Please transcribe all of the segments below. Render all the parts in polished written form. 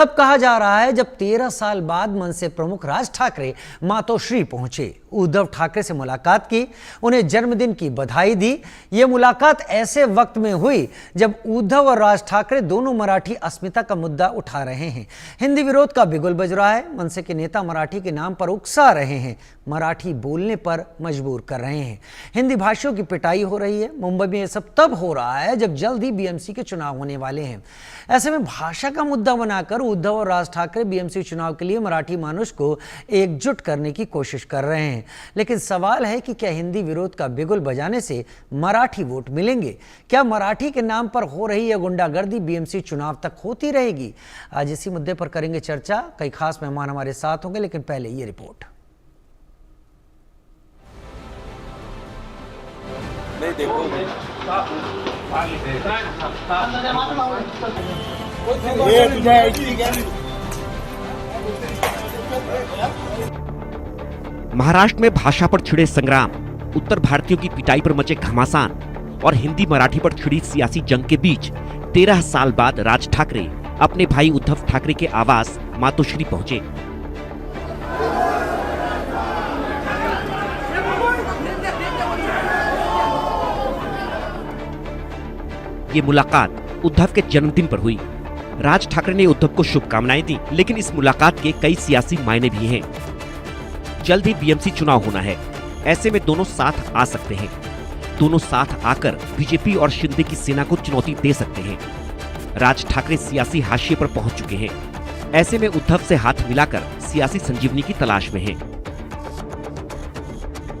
अब कहा जा रहा है जब 13 साल बाद मनसे प्रमुख राज ठाकरे मातोश्री पहुंचे, उद्धव ठाकरे से मुलाकात की, उन्हें जन्मदिन की बधाई दी। यह मुलाकात ऐसे वक्त में हुई जब उद्धव और राज ठाकरे दोनों मराठी अस्मिता का मुद्दा उठा रहे हैं। हिंदी विरोध का बिगुल बज रहा है। मनसे के नेता मराठी के नाम पर उकसा रहे हैं, मराठी बोलने पर मजबूर कर रहे हैं। हिंदी भाषियों की पिटाई हो रही है। मुंबई में यह सब तब हो रहा है जब जल्द ही बीएमसी के चुनाव होने वाले हैं। ऐसे में भाषा का मुद्दा बनाकर उद्धव और राज ठाकरे बीएमसी चुनाव के लिए मराठी मानुष को एकजुट करने की कोशिश कर रहे हैं। लेकिन सवाल है कि क्या हिंदी विरोध का बिगुल बजाने से मराठी वोट मिलेंगे? क्या मराठी के नाम पर हो रही यह गुंडागर्दी बीएमसी चुनाव तक होती रहेगी? आज इसी मुद्दे पर करेंगे चर्चा। कई खास मेहमान हमारे साथ होंगे, लेकिन पहले ये रिपोर्ट। नहीं देखो महाराष्ट्र में भाषा पर छिड़े संग्राम, उत्तर भारतीयों की पिटाई पर मचे घमासान और हिंदी मराठी पर छिड़ी सियासी जंग के बीच 13 साल बाद राज ठाकरे अपने भाई उद्धव ठाकरे के आवास मातोश्री पहुंचे। ये मुलाकात उद्धव के जन्मदिन पर हुई। राज ठाकरे ने उद्धव को शुभकामनाएं दी, लेकिन इस मुलाकात के कई सियासी मायने भी हैं। जल्द ही बीएमसी चुनाव होना है, ऐसे में दोनों साथ आ सकते हैं। दोनों साथ आकर बीजेपी और शिंदे की सेना को चुनौती दे सकते हैं। राज ठाकरे सियासी हाशिए पर पहुंच चुके हैं। ऐसे में उद्धव से हाथ मिलाकर सियासी संजीवनी की तलाश में हैं।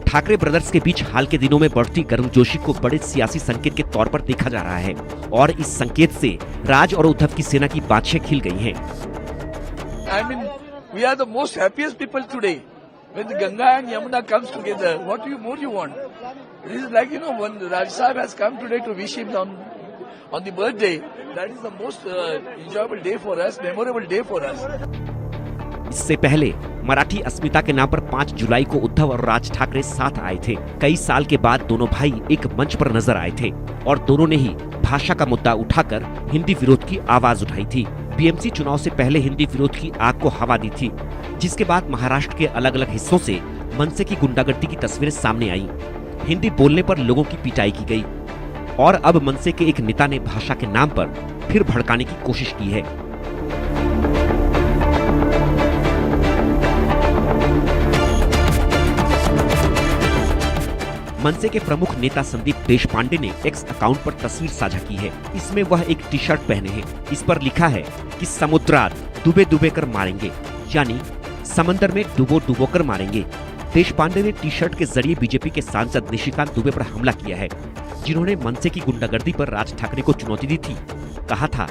ठाकरे ब्रदर्स के बीच हाल के दिनों में बढ़ती गर्मजोशी को बड़े सियासी संकेत के तौर पर देखा जा रहा है और इस संकेत से राज और उद्धव की सेना की बातें खिल गई हैं। I mean, we are the most happiest people today. When the Ganga and Yamuna comes together, what more you want? It is like, when Raj Sahib has come today to wish him on the birthday, that is the most enjoyable day for us, memorable day for us. इससे पहले मराठी अस्मिता के नाम पर 5 जुलाई को उद्धव और राज ठाकरे साथ आए थे। कई साल के बाद दोनों भाई एक मंच पर नजर आए थे और दोनों ने ही भाषा का मुद्दा उठाकर हिंदी विरोध की आवाज उठाई थी। बीएमसी चुनाव से पहले हिंदी विरोध की आग को हवा दी थी, जिसके बाद महाराष्ट्र के अलग अलग हिस्सों से मनसे की गुंडागर्दी की तस्वीरें सामने आई। हिंदी बोलने पर लोगों की पिटाई की गई और अब मनसे के एक नेता ने भाषा के नाम पर फिर भड़काने की कोशिश की है। मनसे के प्रमुख नेता संदीप देशपांडे ने एक्स अकाउंट पर तस्वीर साझा की है। इसमें वह एक टी शर्ट पहने हैं। इस पर लिखा है कि समुद्रात डूबे डूबे कर मारेंगे, यानी समंदर में डूबो डूबो कर मारेंगे। देशपांडे ने टी शर्ट के जरिए बीजेपी के सांसद निशिकांत दुबे पर हमला किया है, जिन्होंने मनसे की गुंडागर्दी पर राज ठाकरे को चुनौती दी थी। कहा था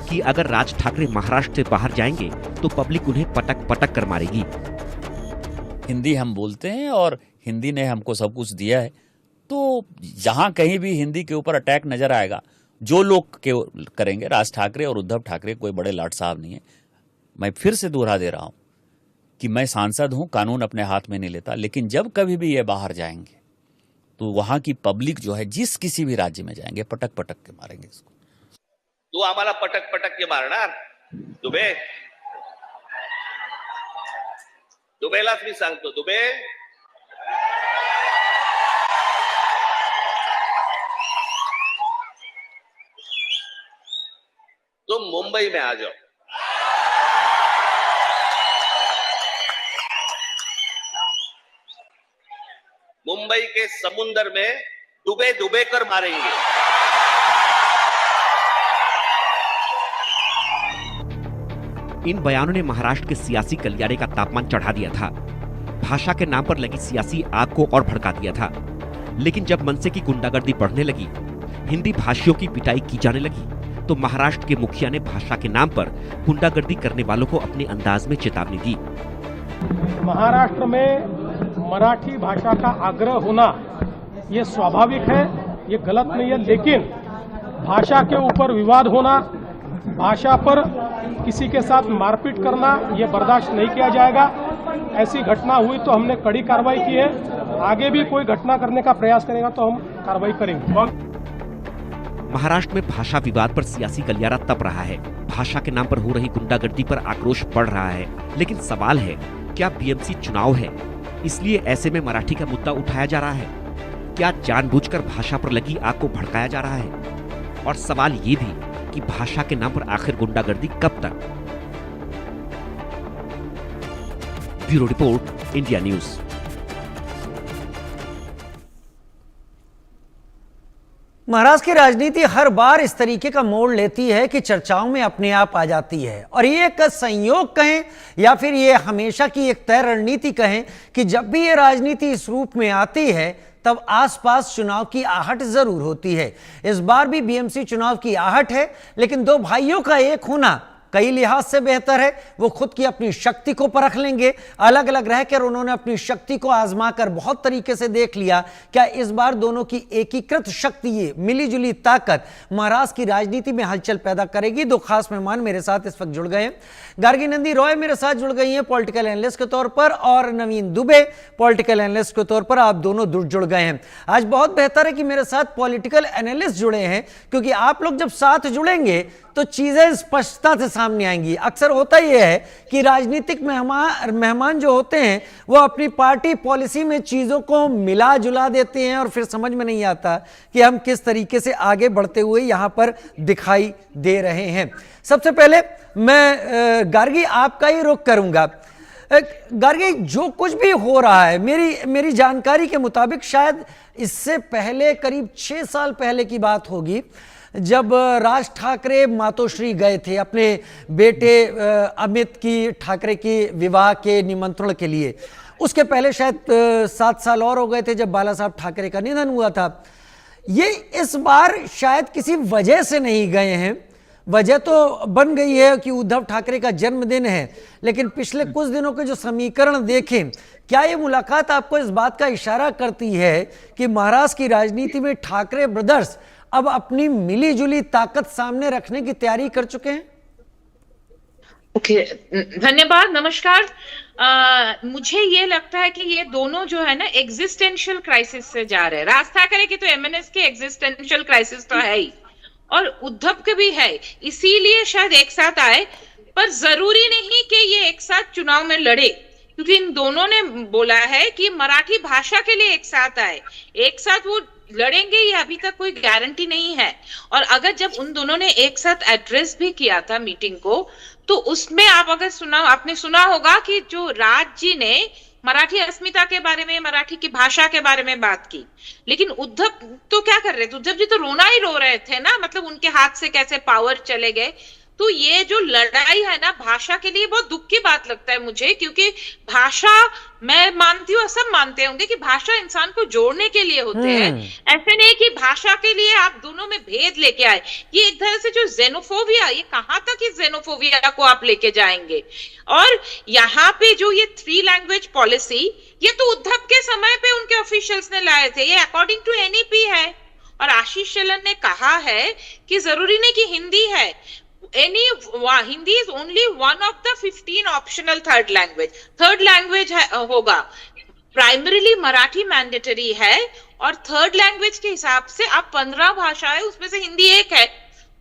कि अगर राज ठाकरे महाराष्ट्र से बाहर जाएंगे तो पब्लिक उन्हें पटक पटक कर मारेगी। हिंदी हम बोलते हैं और हिंदी ने हमको सब कुछ दिया है, तो जहां कहीं भी हिंदी के ऊपर अटैक नजर आएगा, जो लोग करेंगे, राज ठाकरे और उद्धव ठाकरे कोई बड़े लाट साहब नहीं है। मैं फिर से दोहरा दे रहा हूं कि मैं सांसद हूं, कानून अपने हाथ में नहीं लेता, लेकिन जब कभी भी ये बाहर जाएंगे तो वहां की पब्लिक जो है, जिस किसी भी राज्य में जाएंगे, पटक पटक के मारेंगे इसको। तू आम्हाला पटक पटक के मारणार दुबे? दुबेलाच मी सांगतो, दुबे तुम मुंबई में आ जाओ, मुंबई के समुंदर में डूबे डूबे कर मारेंगे। इन बयानों ने महाराष्ट्र के सियासी गलियारे का तापमान चढ़ा दिया था। भाषा के नाम पर लगी सियासी आग को और भड़का दिया था। लेकिन जब मनसे की गुंडागर्दी बढ़ने लगी, हिंदी भाषियों की पिटाई की जाने लगी, तो महाराष्ट्र के मुखिया ने भाषा के नाम पर गुंडागर्दी करने वालों को अपने अंदाज में चेतावनी दी। महाराष्ट्र में मराठी भाषा का आग्रह होना ये स्वाभाविक है, ये गलत नहीं है, लेकिन भाषा के ऊपर विवाद होना, भाषा पर किसी के साथ मारपीट करना, ये बर्दाश्त नहीं किया जाएगा। ऐसी घटना हुई तो हमने कड़ी कार्रवाई की है। आगे भी कोई घटना करने का प्रयास करेगा तो हम कार्रवाई करेंगे। महाराष्ट्र में भाषा विवाद पर सियासी गलियारा तप रहा है। भाषा के नाम पर हो रही गुंडागर्दी पर आक्रोश बढ़ रहा है, लेकिन सवाल है, क्या बीएमसी चुनाव है, इसलिए ऐसे में मराठी का मुद्दा उठाया जा रहा है? क्या जानबूझकर भाषा पर लगी आग को भड़काया जा रहा है? और सवाल ये भी कि भाषा के नाम पर आखिर गुंडागर्दी कब तक? Bureau report, India news. Maharashtra की राजनीति हर बार इस तरीके का मोड़ लेती है कि चर्चाओं में अपने आप आ जाती है, और ये एक संयोग कहें या फिर ये हमेशा की एक तय रणनीति कहें कि जब भी ये राजनीति इस रूप में आती है तब आसपास चुनाव की आहट जरूर होती है। इस बार भी बीएमसी चुनाव की आहट है, लेकिन दो भाइयों का एक होना कई लिहाज से बेहतर है। वो खुद की अपनी शक्ति को परख लेंगे, अलग अलग रहकर उन्होंने अपनी शक्ति को आजमाकर बहुत तरीके से देख लिया। क्या इस बार दोनों की एकीकृत शक्ति, ये मिलीजुली ताकत महाराष्ट्र की राजनीति में हलचल पैदा करेगी? दो खास मेहमान मेरे साथ इस वक्त जुड़ गए हैं। गार्गी नंदी रॉय मेरे साथ जुड़ गई हैं पॉलिटिकल एनालिस्ट के तौर पर, और नवीन दुबे पॉलिटिकल एनालिस्ट के तौर पर। आप दोनों जुड़ गए हैं। आज बहुत बेहतर है कि मेरे साथ पॉलिटिकल एनालिस्ट जुड़े हैं, क्योंकि आप लोग जब साथ जुड़ेंगे तो चीजें स्पष्टता से सामने आएंगी। अक्सर होता यह है कि राजनीतिक मेहमान जो होते हैं वो अपनी पार्टी पॉलिसी में चीजों को मिला जुला देते हैं, और फिर समझ में नहीं आता कि हम किस तरीके से आगे बढ़ते हुए यहां पर दिखाई दे रहे हैं। सबसे पहले मैं गार्गी आपका ही रुख करूंगा। गार्गी, जो कुछ भी हो रहा है, मेरी जानकारी के मुताबिक शायद इससे पहले करीब 6 साल पहले की बात होगी, जब राज ठाकरे मातोश्री गए थे अपने बेटे अमित की ठाकरे की विवाह के निमंत्रण के लिए। उसके पहले शायद 7 साल और हो गए थे जब बाला साहब ठाकरे का निधन हुआ था। ये इस बार शायद किसी वजह से नहीं गए हैं। वजह तो बन गई है कि उद्धव ठाकरे का जन्मदिन है, लेकिन पिछले कुछ दिनों के जो समीकरण देखें, क्या ये मुलाकात आपको इस बात का इशारा करती है कि महाराष्ट्र की राजनीति में ठाकरे ब्रदर्स अब अपनी मिली जुली ताकत सामने रखने की तैयारी कर चुके हैं? ओके, धन्यवाद, नमस्कार। मुझे ये लगता है कि ये दोनों जो है ना एग्जिस्टेंशियल क्राइसिस से जा रहे हैं। राज ठाकरे की तो एमएनएस के एग्जिस्टेंशियल क्राइसिस तो है ही, और उद्धव के भी है, इसीलिए शायद एक साथ आए। पर जरूरी नहीं कि ये एक साथ चुनाव में लड़े, क्योंकि इन दोनों ने बोला है कि मराठी भाषा के लिए एक साथ आए। एक साथ वो लड़ेंगे ये अभी तक कोई गारंटी नहीं है। और अगर जब उन दोनों ने एक साथ एड्रेस भी किया था मीटिंग को, तो उसमें आपने सुना होगा कि जो राज जी ने मराठी अस्मिता के बारे में, मराठी की भाषा के बारे में बात की, लेकिन उद्धव तो क्या कर रहे थे? उद्धव जी तो रोना ही रो रहे थे ना, मतलब उनके हाथ से कैसे पावर चले गए। तो ये जो लड़ाई है ना भाषा के लिए, बहुत दुख की बात लगता है मुझे, क्योंकि भाषा, मैं मानती हूँ, सब मानते होंगे कि भाषा इंसान को जोड़ने के लिए होते हैं। ऐसे नहीं कि भाषा के लिए आप दोनों में भेद लेके आए। ये एक तरह से जो जेनोफोबिया, ये कहाँ तक इस जेनोफोबिया को आप लेके जाएंगे? और यहाँ पे जो ये 3 लैंग्वेज पॉलिसी, ये तो उद्धव के समय पे उनके ऑफिशियल्स ने लाए थे, ये अकॉर्डिंग टू एनईपी है। और आशीष शेलार ने कहा है कि जरूरी नहीं कि हिंदी है, Hindi is only one of the 15 optional third language होगा। प्राइमरीली मराठी मैंडेटरी है, और थर्ड लैंग्वेज के हिसाब से आप 15 भाषाएं, उसमें से हिंदी एक है।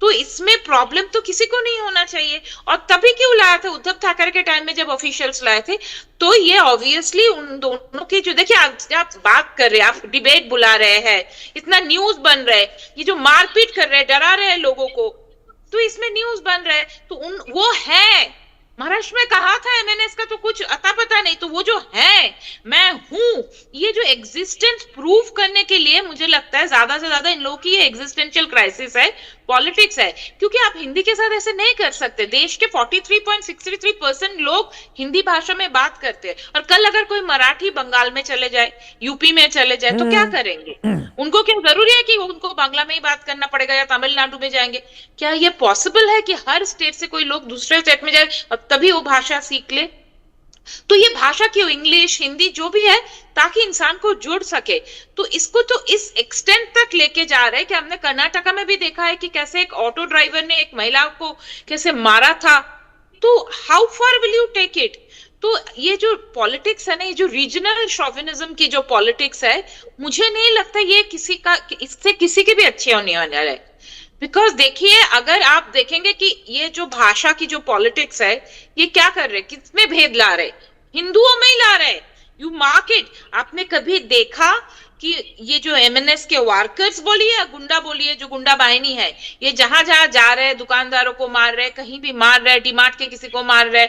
तो इसमें प्रॉब्लम तो किसी को नहीं होना चाहिए। और तभी क्यों लाया था उद्धव ठाकरे के टाइम में, जब ऑफिशियल्स लाए थे? तो ये ऑब्वियसली उन दोनों की जो, देखिए आप बात कर रहे हैं, आप डिबेट बुला रहे हैं, इतना न्यूज बन रहा है, ये जो मारपीट कर रहे हैं, डरा रहे हैं लोगों को, तो इसमें न्यूज बन रहा है। तो वो है, महाराष्ट्र में कहा था एमएनएस का तो कुछ अता पता नहीं, तो वो जो है, मैं हूं, ये जो एग्जिस्टेंस प्रूव करने के लिए मुझे लगता है ज्यादा से ज्यादा इन लोगों की ये एग्जिस्टेंशियल क्राइसिस है, पॉलिटिक्स है। क्योंकि आप हिंदी के साथ ऐसे नहीं कर सकते। देश के 43.63% लोग हिंदी भाषा में बात करते हैं, और कल अगर कोई मराठी बंगाल में चले जाए, यूपी में चले जाए, तो क्या करेंगे? उनको क्या जरूरी है कि उनको बांग्ला में ही बात करना पड़ेगा, या तमिलनाडु में जाएंगे? क्या ये पॉसिबल है कि हर स्टेट से कोई लोग दूसरे स्टेट में जाए और तभी वो भाषा सीख ले? तो ये भाषा क्यों, इंग्लिश, हिंदी जो भी है, ताकि इंसान को जुड़ सके। तो इसको तो इस एक्सटेंट तक लेके जा रहे हैं कि हमने कर्नाटका में भी देखा है कि कैसे एक ऑटो ड्राइवर ने एक महिला को कैसे मारा था। तो how far will you take it? तो ये जो पॉलिटिक्स है ना, ये जो रीजनल शॉविनिज्म की जो पॉलिटिक्स है, मुझे नहीं लगता ये इससे किसी के भी अच्छे होने वाला है। बिकॉज देखिए, अगर आप देखेंगे कि ये जो भाषा की जो पॉलिटिक्स है, ये क्या कर रहे, किसमें भेद ला रहे, हिंदुओं में ही ला रहे। You mark it. आपने कभी देखा कि ये जो एमएनएस के वर्कर्स बोलिए या गुंडा बोलिए, जो गुंडा बाहिनी है, ये जहां जहां जा रहे, दुकानदारों को मार रहे, कहीं भी मार रहे, डीमार्ट के किसी को मार रहे,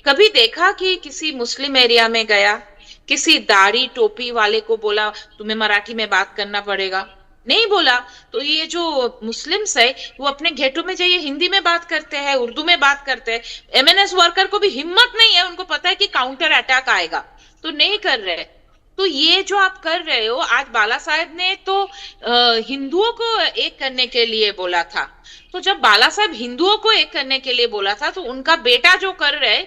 कभी देखा कि किसी मुस्लिम एरिया में गया, किसी दाढ़ी टोपी वाले को बोला तुम्हें मराठी में बात करना पड़ेगा? नहीं बोला। तो ये जो मुस्लिम्स है, वो अपने घेटों में जाइए हिंदी में बात करते हैं, उर्दू में बात करते हैं। एमएनएस वर्कर को भी हिम्मत नहीं है, उनको पता है कि काउंटर अटैक आएगा, तो नहीं कर रहे। तो ये जो आप कर रहे हो, आज बाला साहेब ने तो हिंदुओं को एक करने के लिए बोला था। तो जब बाला साहेब हिंदुओं को एक करने के लिए बोला था, तो उनका बेटा जो कर रहे,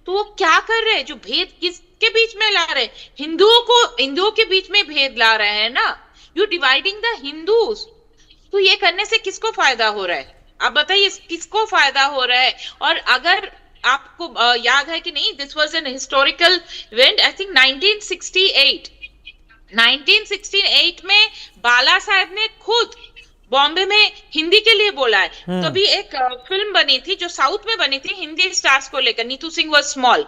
तो वो क्या कर रहे हैं, जो भेद किसके बीच में ला रहे, हिंदुओं के बीच में भेद ला रहे हैं ना। You dividing the Hindus. तो ये करने से किसको फायदा हो रहा है, आप बताइए, किसको फायदा हो रहा है? और अगर आपको याद है कि नहीं, this was an historical event, I think 1968 में बाला साहेब ने खुद बॉम्बे में हिंदी के लिए बोला है। तभी एक फिल्म बनी थी जो साउथ में बनी थी हिंदी स्टार्स को लेकर, नीतू सिंह वाज स्मॉल,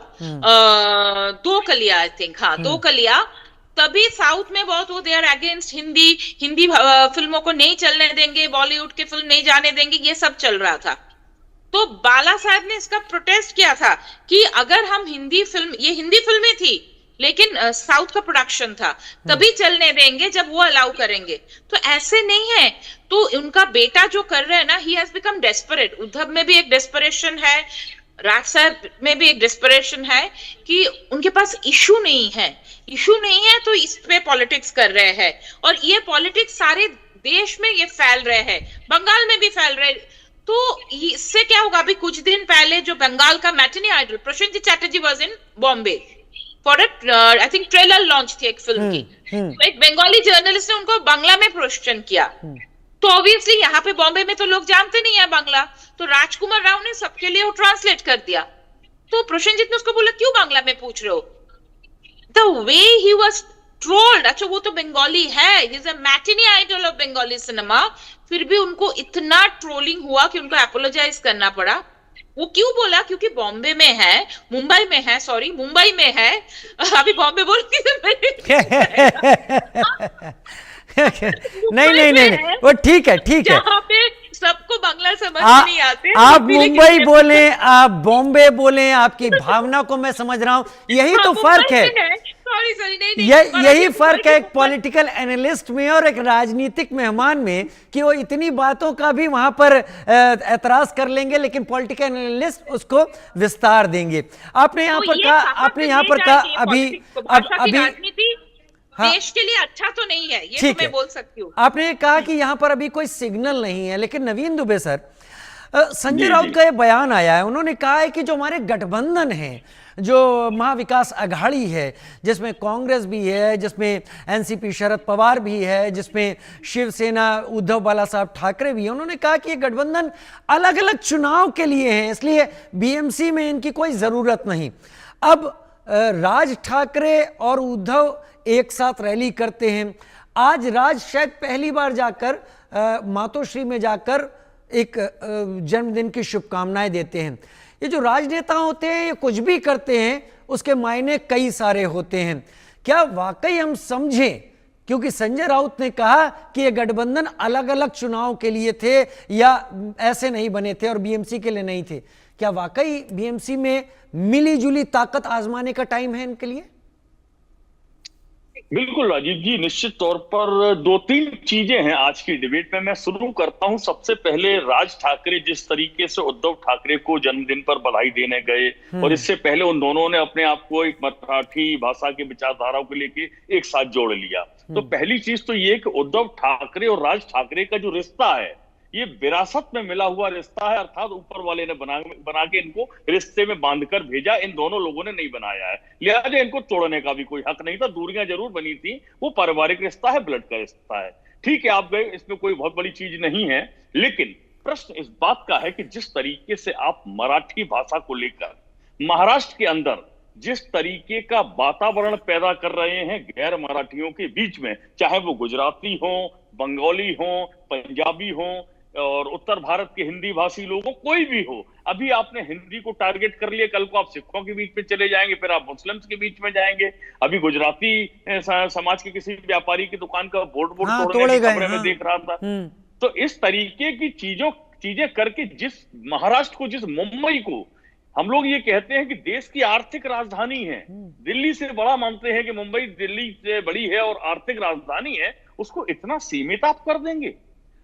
दो कलिया आई थिंक, हाँ दो कलिया। तभी साउथ में बहुत वो दे आर अगेंस्ट हिंदी फिल्मों को नहीं चलने देंगे, बॉलीवुड के फिल्म नहीं जाने देंगे, ये सब चल रहा था। तो बाला साहब ने इसका प्रोटेस्ट किया था कि अगर हम हिंदी फिल्में थी लेकिन साउथ का प्रोडक्शन था, तभी चलने देंगे जब वो अलाउ करेंगे। तो ऐसे नहीं है। तो उनका बेटा जो कर रहे हैं ना, he has become desperate. Uddhav में भी एक डेस्परेशन है, राज साहब में भी एक डेस्परेशन है कि उनके पास इशू नहीं है, तो इस पे पॉलिटिक्स कर रहे हैं। और ये पॉलिटिक्स सारे देश में ये फैल रहे हैं, बंगाल में भी फैल रहे। तो इससे क्या होगा, अभी कुछ दिन पहले जो बंगाल का matinee idol Prasenjit Chatterjee was in Bombay for I think trailer launch थी एक फिल्म की। तो एक बंगाली जर्नलिस्ट ने उनको बांग्ला में क्वेश्चन किया। तो ऑब्वियसली यहाँ पे बॉम्बे में तो लोग जानते नहीं है बांग्ला, तो राजकुमार राव ने सबके लिए वो ट्रांसलेट कर दिया। तो प्रसेनजीत ने उसको बोला क्यों बांग्ला में पूछ रहे हो? The way he was trolled. अच्छा वो तो बंगाली है, he is a matinee idol of Bengali cinema, फिर भी उनको इतना ट्रोलिंग हुआ कि उनको अपोलोजाइज करना पड़ा। वो क्यों बोला? क्योंकि मुंबई में है, अभी बॉम्बे बोल नहीं, वो ठीक है। जहाँ पे सबको बांग्ला समझ नहीं आते, आप मुंबई बोले, आप बॉम्बे बोले, आपकी भावना को मैं समझ रहा हूँ। यही तो फर्क है। यही फर्क है एक पॉलिटिकल एनालिस्ट में और एक राजनीतिक मेहमान में, कि वो इतनी बातों का भी वहां पर एतराज कर लेंगे, लेकिन पॉलिटिकल एनालिस्ट उसको विस्तार देंगे। आपने यहाँ पर कहा अभी हाँ, देश के लिए अच्छा तो नहीं है, ये तो मैं बोल सकती हूँ। आपने कहा कि यहाँ पर अभी कोई सिग्नल नहीं है, लेकिन नवीन दुबे सर, संजय राउत का ये बयान आया है, उन्होंने कहा है कि जो हमारे गठबंधन है, जो महाविकास अघाड़ी है, जिसमें कांग्रेस भी है, जिसमें एनसीपी शरद पवार भी है, जिसमें शिवसेना उद्धव बाला साहब ठाकरे भी है, उन्होंने कहा कि ये गठबंधन अलग अलग चुनाव के लिए है, इसलिए बीएमसी में इनकी कोई जरूरत नहीं। अब राज ठाकरे और उद्धव एक साथ रैली करते हैं। आज राज शायद पहली बार जाकर मातोश्री में जाकर एक जन्मदिन की शुभकामनाएं देते हैं। ये जो राजनेता होते हैं, ये कुछ भी करते हैं, उसके मायने कई सारे होते हैं। क्या वाकई हम समझें, क्योंकि संजय राउत ने कहा कि ये गठबंधन अलग अलग चुनाव के लिए थे या ऐसे नहीं बने थे और बीएमसी के लिए नहीं थे, क्या वाकई बीएमसी में मिली जुली ताकत आजमाने का टाइम है इनके लिए? बिल्कुल राजीव जी, निश्चित तौर पर दो तीन चीजें हैं आज की डिबेट में। मैं शुरू करता हूं सबसे पहले राज ठाकरे जिस तरीके से उद्धव ठाकरे को जन्मदिन पर बधाई देने गए, और इससे पहले उन दोनों ने अपने आप को एक मराठी भाषा की विचारधाराओं को लेके एक साथ जोड़ लिया। तो पहली चीज तो ये कि उद्धव ठाकरे और राज ठाकरे का जो रिश्ता है, ये विरासत में मिला हुआ रिश्ता है, अर्थात ऊपर वाले ने बना के इनको रिश्ते में बांधकर भेजा, इन दोनों लोगों ने नहीं बनाया है, लिहाजा इनको तोड़ने का भी कोई हक नहीं था। दूरियां जरूर बनी थी, वो पारिवारिक रिश्ता है, ब्लड का रिश्ता है, ठीक है, आप गए, इसमें कोई बहुत बड़ी चीज नहीं है। लेकिन प्रश्न इस बात का है कि जिस तरीके से आप मराठी भाषा को लेकर महाराष्ट्र के अंदर जिस तरीके का वातावरण पैदा कर रहे हैं गैर मराठियों के बीच में, चाहे वो गुजराती हो, बंगाली हो, पंजाबी हो, और उत्तर भारत के हिंदी भाषी लोगों, कोई भी हो। अभी आपने हिंदी को टारगेट कर लिया, कल को आप सिखों के बीच में चले जाएंगे, फिर आप मुस्लिम्स के बीच में जाएंगे। अभी गुजराती समाज के किसी व्यापारी की दुकान का बोर्ड तोड़ने की खबरें में देख रहा था। तो इस तरीके की चीजें करके जिस महाराष्ट्र को, जिस मुंबई को हम लोग ये कहते हैं कि देश की आर्थिक राजधानी है, दिल्ली से बड़ा मानते हैं कि मुंबई दिल्ली से बड़ी है और आर्थिक राजधानी है, उसको इतना सीमित आप कर देंगे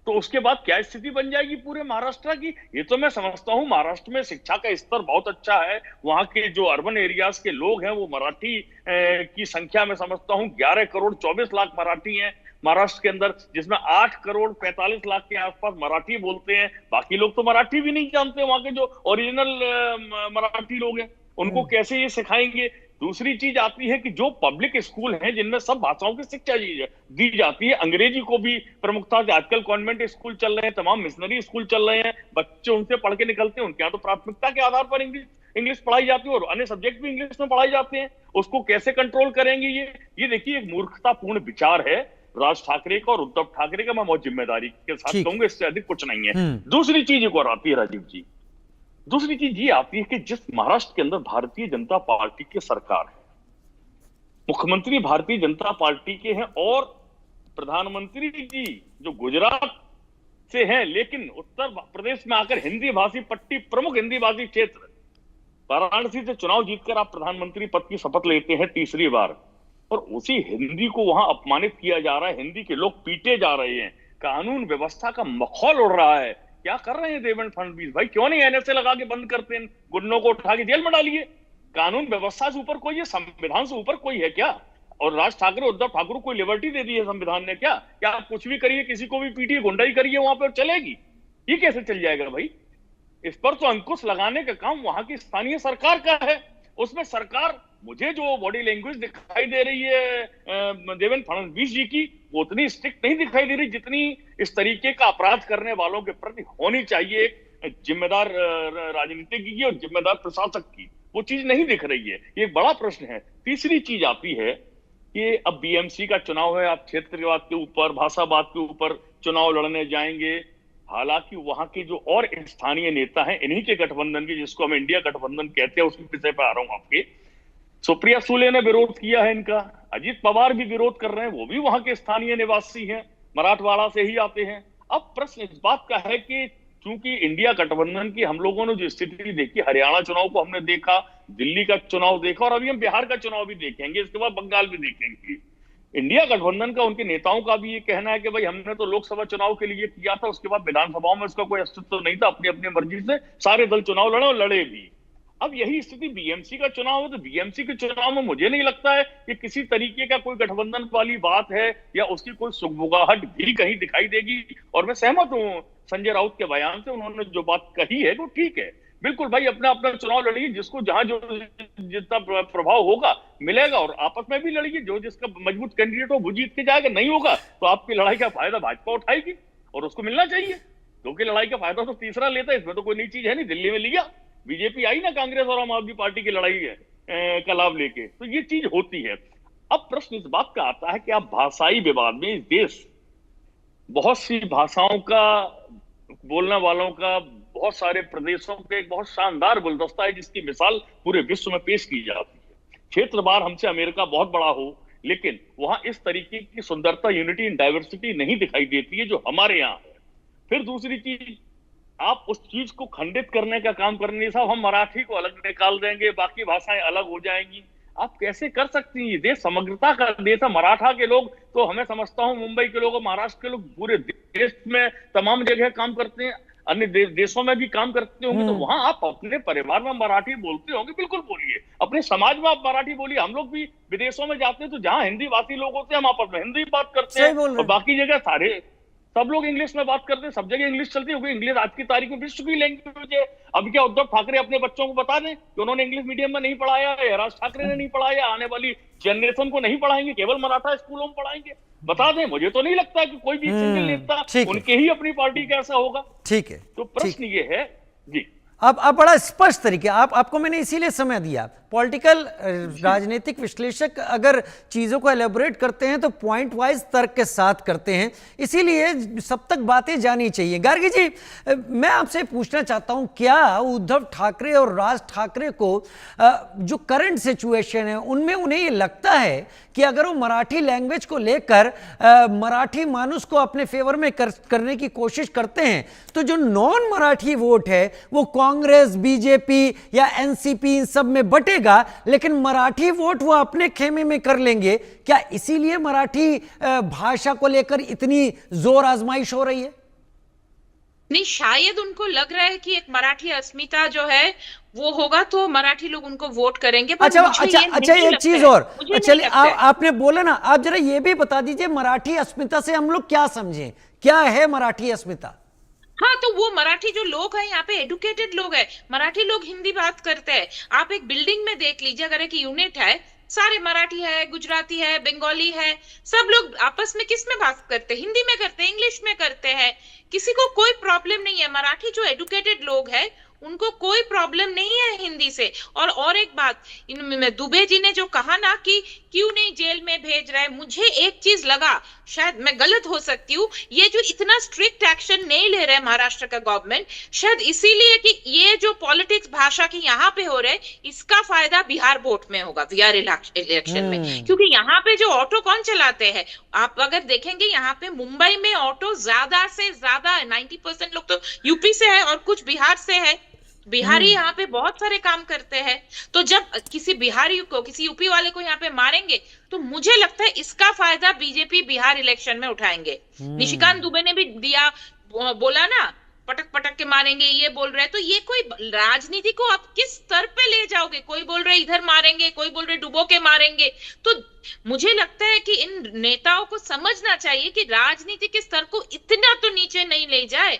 तो उसके बाद क्या स्थिति बन जाएगी पूरे महाराष्ट्र की। ये तो मैं समझता हूं महाराष्ट्र में शिक्षा का स्तर बहुत अच्छा है, वहां के जो अर्बन एरियाज के लोग हैं वो मराठी की संख्या में समझता हूं 11 करोड़ 24 लाख मराठी हैं महाराष्ट्र के अंदर, जिसमें 8 करोड़ 45 लाख के आसपास मराठी बोलते हैं। बाकी लोग तो मराठी भी नहीं जानते, वहां के जो ओरिजिनल मराठी लोग हैं उनको कैसे ये सिखाएंगे। दूसरी चीज आती है कि जो पब्लिक स्कूल हैं जिनमें सब भाषाओं की शिक्षा दी जाती है, अंग्रेजी को भी प्रमुखता से, आजकल कॉन्वेंट स्कूल चल रहे हैं, तमाम मिशनरी स्कूल चल रहे हैं, बच्चे उनसे पढ़ के निकलते हैं, उनके यहाँ तो प्राथमिकता के आधार पर इंग्लिश पढ़ाई जाती है और अन्य सब्जेक्ट भी इंग्लिश में पढ़ाए जाते हैं। उसको कैसे कंट्रोल करेंगे ये देखिए एक मूर्खतापूर्ण विचार है राज ठाकरे का और उद्धव ठाकरे का। मैं बहुत जिम्मेदारी के साथ कहूंगा, इससे अधिक कुछ नहीं है। दूसरी चीज एक और आती है राजीव जी, दूसरी चीज ये आती है कि जिस महाराष्ट्र के अंदर भारतीय जनता पार्टी की सरकार है, मुख्यमंत्री भारतीय जनता पार्टी के हैं और प्रधानमंत्री जी जो गुजरात से हैं, लेकिन उत्तर प्रदेश में आकर हिंदी भाषी पट्टी, प्रमुख हिंदी भाषी क्षेत्र वाराणसी से चुनाव जीतकर आप प्रधानमंत्री पद की शपथ लेते हैं तीसरी बार, और उसी हिंदी को वहां अपमानित किया जा रहा है, हिंदी के लोग पीटे जा रहे हैं, कानून व्यवस्था का मखौल उड़ रहा है। क्या कर रहे हैं देवेंद्र फडणवीस भाई? क्यों नहीं एनएसए लगा के बंद करते हैं, गुंडों को उठा के जेल में डालिए? कानून व्यवस्था से ऊपर कोई है? संविधान से ऊपर कोई है क्या? और राज ठाकरे, उद्धव ठाकरे को लिबर्टी दे दी है संविधान ने क्या? क्या आप कुछ भी करिए, किसी को भी पीटिए, गुंडाई करिए वहां पर, चलेगी? ये कैसे चल जाएगा भाई? इस पर तो अंकुश लगाने का काम वहां की स्थानीय सरकार का है। उसमें सरकार, मुझे जो बॉडी लैंग्वेज दिखाई दे रही है देवेंद्र फडणवीस जी की, वो उतनी स्ट्रिक्ट नहीं दिखाई दे रही जितनी इस तरीके का अपराध करने वालों के प्रति होनी चाहिए एक जिम्मेदार राजनीतिज्ञ की और जिम्मेदार प्रशासक की। वो चीज नहीं दिख रही है, ये एक बड़ा प्रश्न है। तीसरी चीज आती है कि अब बीएमसी का चुनाव है, आप क्षेत्रवाद के ऊपर, भाषावाद के ऊपर चुनाव लड़ने जाएंगे। हालांकि वहां के जो और स्थानीय नेता हैं, इन्हीं के गठबंधन के, जिसको हम इंडिया गठबंधन कहते हैं, उसके विषय पर आ रहा हूं आपके। सुप्रिया सुले ने विरोध किया है इनका, अजीत पवार भी विरोध कर रहे हैं, वो भी वहां के स्थानीय निवासी हैं, मराठवाड़ा से ही आते हैं। अब प्रश्न इस बात का है कि चूंकि इंडिया गठबंधन की हम लोगों ने जो स्थिति देखी, हरियाणा चुनाव को हमने देखा, दिल्ली का चुनाव देखा और अभी हम बिहार का चुनाव भी देखेंगे, इसके बाद बंगाल भी देखेंगे। इंडिया गठबंधन का, उनके नेताओं का भी ये कहना है कि भाई हमने तो लोकसभा चुनाव के लिए किया था, उसके बाद विधानसभाओं में उसका कोई अस्तित्व नहीं था, अपनी अपनी मर्जी से सारे दल चुनाव लड़े और लड़े भी। अब यही स्थिति बीएमसी का चुनाव हो तो बीएमसी के चुनाव में मुझे नहीं लगता है कि किसी तरीके का कोई गठबंधन वाली बात है या उसकी कोई सुगबुगाहट भी कहीं दिखाई देगी। और मैं सहमत हूं संजय राउत के बयान से, उन्होंने जो बात कही है वो ठीक है। बिल्कुल भाई, अपना अपना चुनाव लड़िए, जिसको जहां जो जितना प्रभाव होगा मिलेगा, और आपस में भी लड़िए, जो जिसका मजबूत कैंडिडेट हो वो जीत के जाएगा। नहीं होगा तो आपकी लड़ाई का फायदा भाजपा उठाएगी और उसको मिलना चाहिए, क्योंकि लड़ाई का फायदा तो तीसरा लेता है, इसमें तो कोई नई चीज है नहीं। दिल्ली में लिया, बीजेपी आई ना कांग्रेस और आम आदमी पार्टी की लड़ाई है का लाभ लेके, तो ये चीज होती है। अब प्रश्न इस बात का आता है कि आप भाषाई विवाद में, इस देश बहुत सी भाषाओं का बोलने वालों का, बहुत सारे प्रदेशों के एक बहुत शानदार गुलदस्ता है जिसकी मिसाल पूरे विश्व में पेश की जाती है। क्षेत्रवार हमसे अमेरिका बहुत बड़ा हो, लेकिन वहां इस तरीके की सुंदरता, यूनिटी इन डाइवर्सिटी नहीं दिखाई देती है जो हमारे यहाँ है। फिर दूसरी चीज, आप उस चीज को खंडित करने का काम करने, साहब हम मराठी को अलग निकाल देंगे, बाकी भाषाएं अलग हो जाएंगी। आप कैसे कर सकती हैं? ये देश समग्रता का देश है। मराठा के लोग तो, हमें समझता हूं मुंबई के लोग, महाराष्ट्र के लोग पूरे देश में तमाम जगह काम करते हैं, अन्य देशों में भी काम करते होंगे, तो वहां आप अपने परिवार में मराठी बोलते होंगे, बिल्कुल बोलिए, अपने समाज में आप मराठी बोलिए। हम लोग भी विदेशों में जाते हैं तो जहां हिंदी भाषी लोग होते हैं हम आपस में हिंदी बात करते हैं, और बाकी जगह सारे सब लोग इंग्लिश में बात करते हैं, सब जगह इंग्लिश चलती है, क्योंकि इंग्लिश आज की तारीख में विश्व की लैंग्वेज है। अब क्या उद्धव ठाकरे अपने बच्चों को बता दें कि उन्होंने इंग्लिश मीडियम में नहीं पढ़ाया है, राज ठाकरे ने नहीं पढ़ाया, आने वाली जनरेशन को नहीं पढ़ाएंगे, केवल मराठा स्कूलों में पढ़ाएंगे? बता दें, मुझे तो नहीं लगता कि कोई भी सिंगल नेता, उनके ही अपनी पार्टी का ऐसा होगा। ठीक है, तो प्रश्न ये है जी। आप बड़ा स्पष्ट तरीके, आपको मैंने इसीलिए समय दिया। पॉलिटिकल राजनीतिक विश्लेषक अगर चीज़ों को एलेबोरेट करते हैं तो पॉइंट वाइज तर्क के साथ करते हैं, इसीलिए सब तक बातें जानी चाहिए। गार्गी जी, मैं आपसे पूछना चाहता हूं, क्या उद्धव ठाकरे और राज ठाकरे को जो करंट सिचुएशन है उनमें उन्हें ये लगता है कि अगर वो मराठी लैंग्वेज को लेकर मराठी मानुस को अपने फेवर में करने की कोशिश करते हैं तो जो नॉन मराठी वोट है वो कांग्रेस, बीजेपी या एनसीपी इन सब में बटेगा, लेकिन मराठी वोट वो अपने खेमे में कर लेंगे? क्या इसीलिए मराठी भाषा को लेकर इतनी जोर आजमाइश हो रही है? नहीं, शायद उनको लग रहा है कि एक मराठी अस्मिता जो है वो होगा तो मराठी लोग उनको वोट करेंगे। पर अच्छा, एक चीज और, चलिए आपने बोला ना, आप जरा ये भी बता दीजिए मराठी अस्मिता से हम लोग क्या समझें, क्या है मराठी अस्मिता? हाँ, तो वो मराठी जो लोग हैं यहाँ पे एडुकेटेड लोग हैं, मराठी लोग हिंदी बात करते हैं। आप एक बिल्डिंग में देख लीजिए, अगर एक यूनिट है, सारे मराठी है, गुजराती है, बंगाली है, सब लोग आपस में किस में बात करते हैं? हिंदी में करते हैं, इंग्लिश में करते हैं, किसी को कोई प्रॉब्लम नहीं है। मराठी जो एडुकेटेड लोग हैं उनको कोई प्रॉब्लम नहीं है हिंदी से। और एक बात, इनमें दुबे जी ने जो कहा ना कि क्यों नहीं जेल में भेज रहा है, मुझे एक चीज लगा, शायद मैं गलत हो सकती हूँ, ये जो इतना स्ट्रिक्ट एक्शन नहीं ले रहा है महाराष्ट्र का गवर्नमेंट, शायद इसीलिए कि ये जो पॉलिटिक्स भाषा की यहाँ पे हो रहे, इसका फायदा बिहार वोट में होगा, बिहार इलेक्शन में। क्योंकि यहाँ पे जो ऑटो कौन चलाते हैं, आप अगर देखेंगे यहाँ पे मुंबई में ऑटो ज्यादा से ज्यादा 90% लोग तो यूपी से है और कुछ बिहार से है। बिहारी यहाँ पे बहुत सारे काम करते हैं। तो जब किसी बिहारी को, किसी यूपी वाले को यहाँ पे मारेंगे तो मुझे लगता है इसका फायदा बीजेपी बिहार इलेक्शन में उठाएंगे। निशिकांत दुबे ने भी दिया, बोला ना पटक पटक के मारेंगे, ये बोल रहे हैं। तो ये कोई राजनीति को आप किस स्तर पे ले जाओगे? कोई बोल रहे इधर मारेंगे, कोई बोल रहे डुबो के मारेंगे। तो मुझे लगता है कि इन नेताओं को समझना चाहिए कि राजनीति के स्तर को इतना तो नीचे नहीं ले जाए,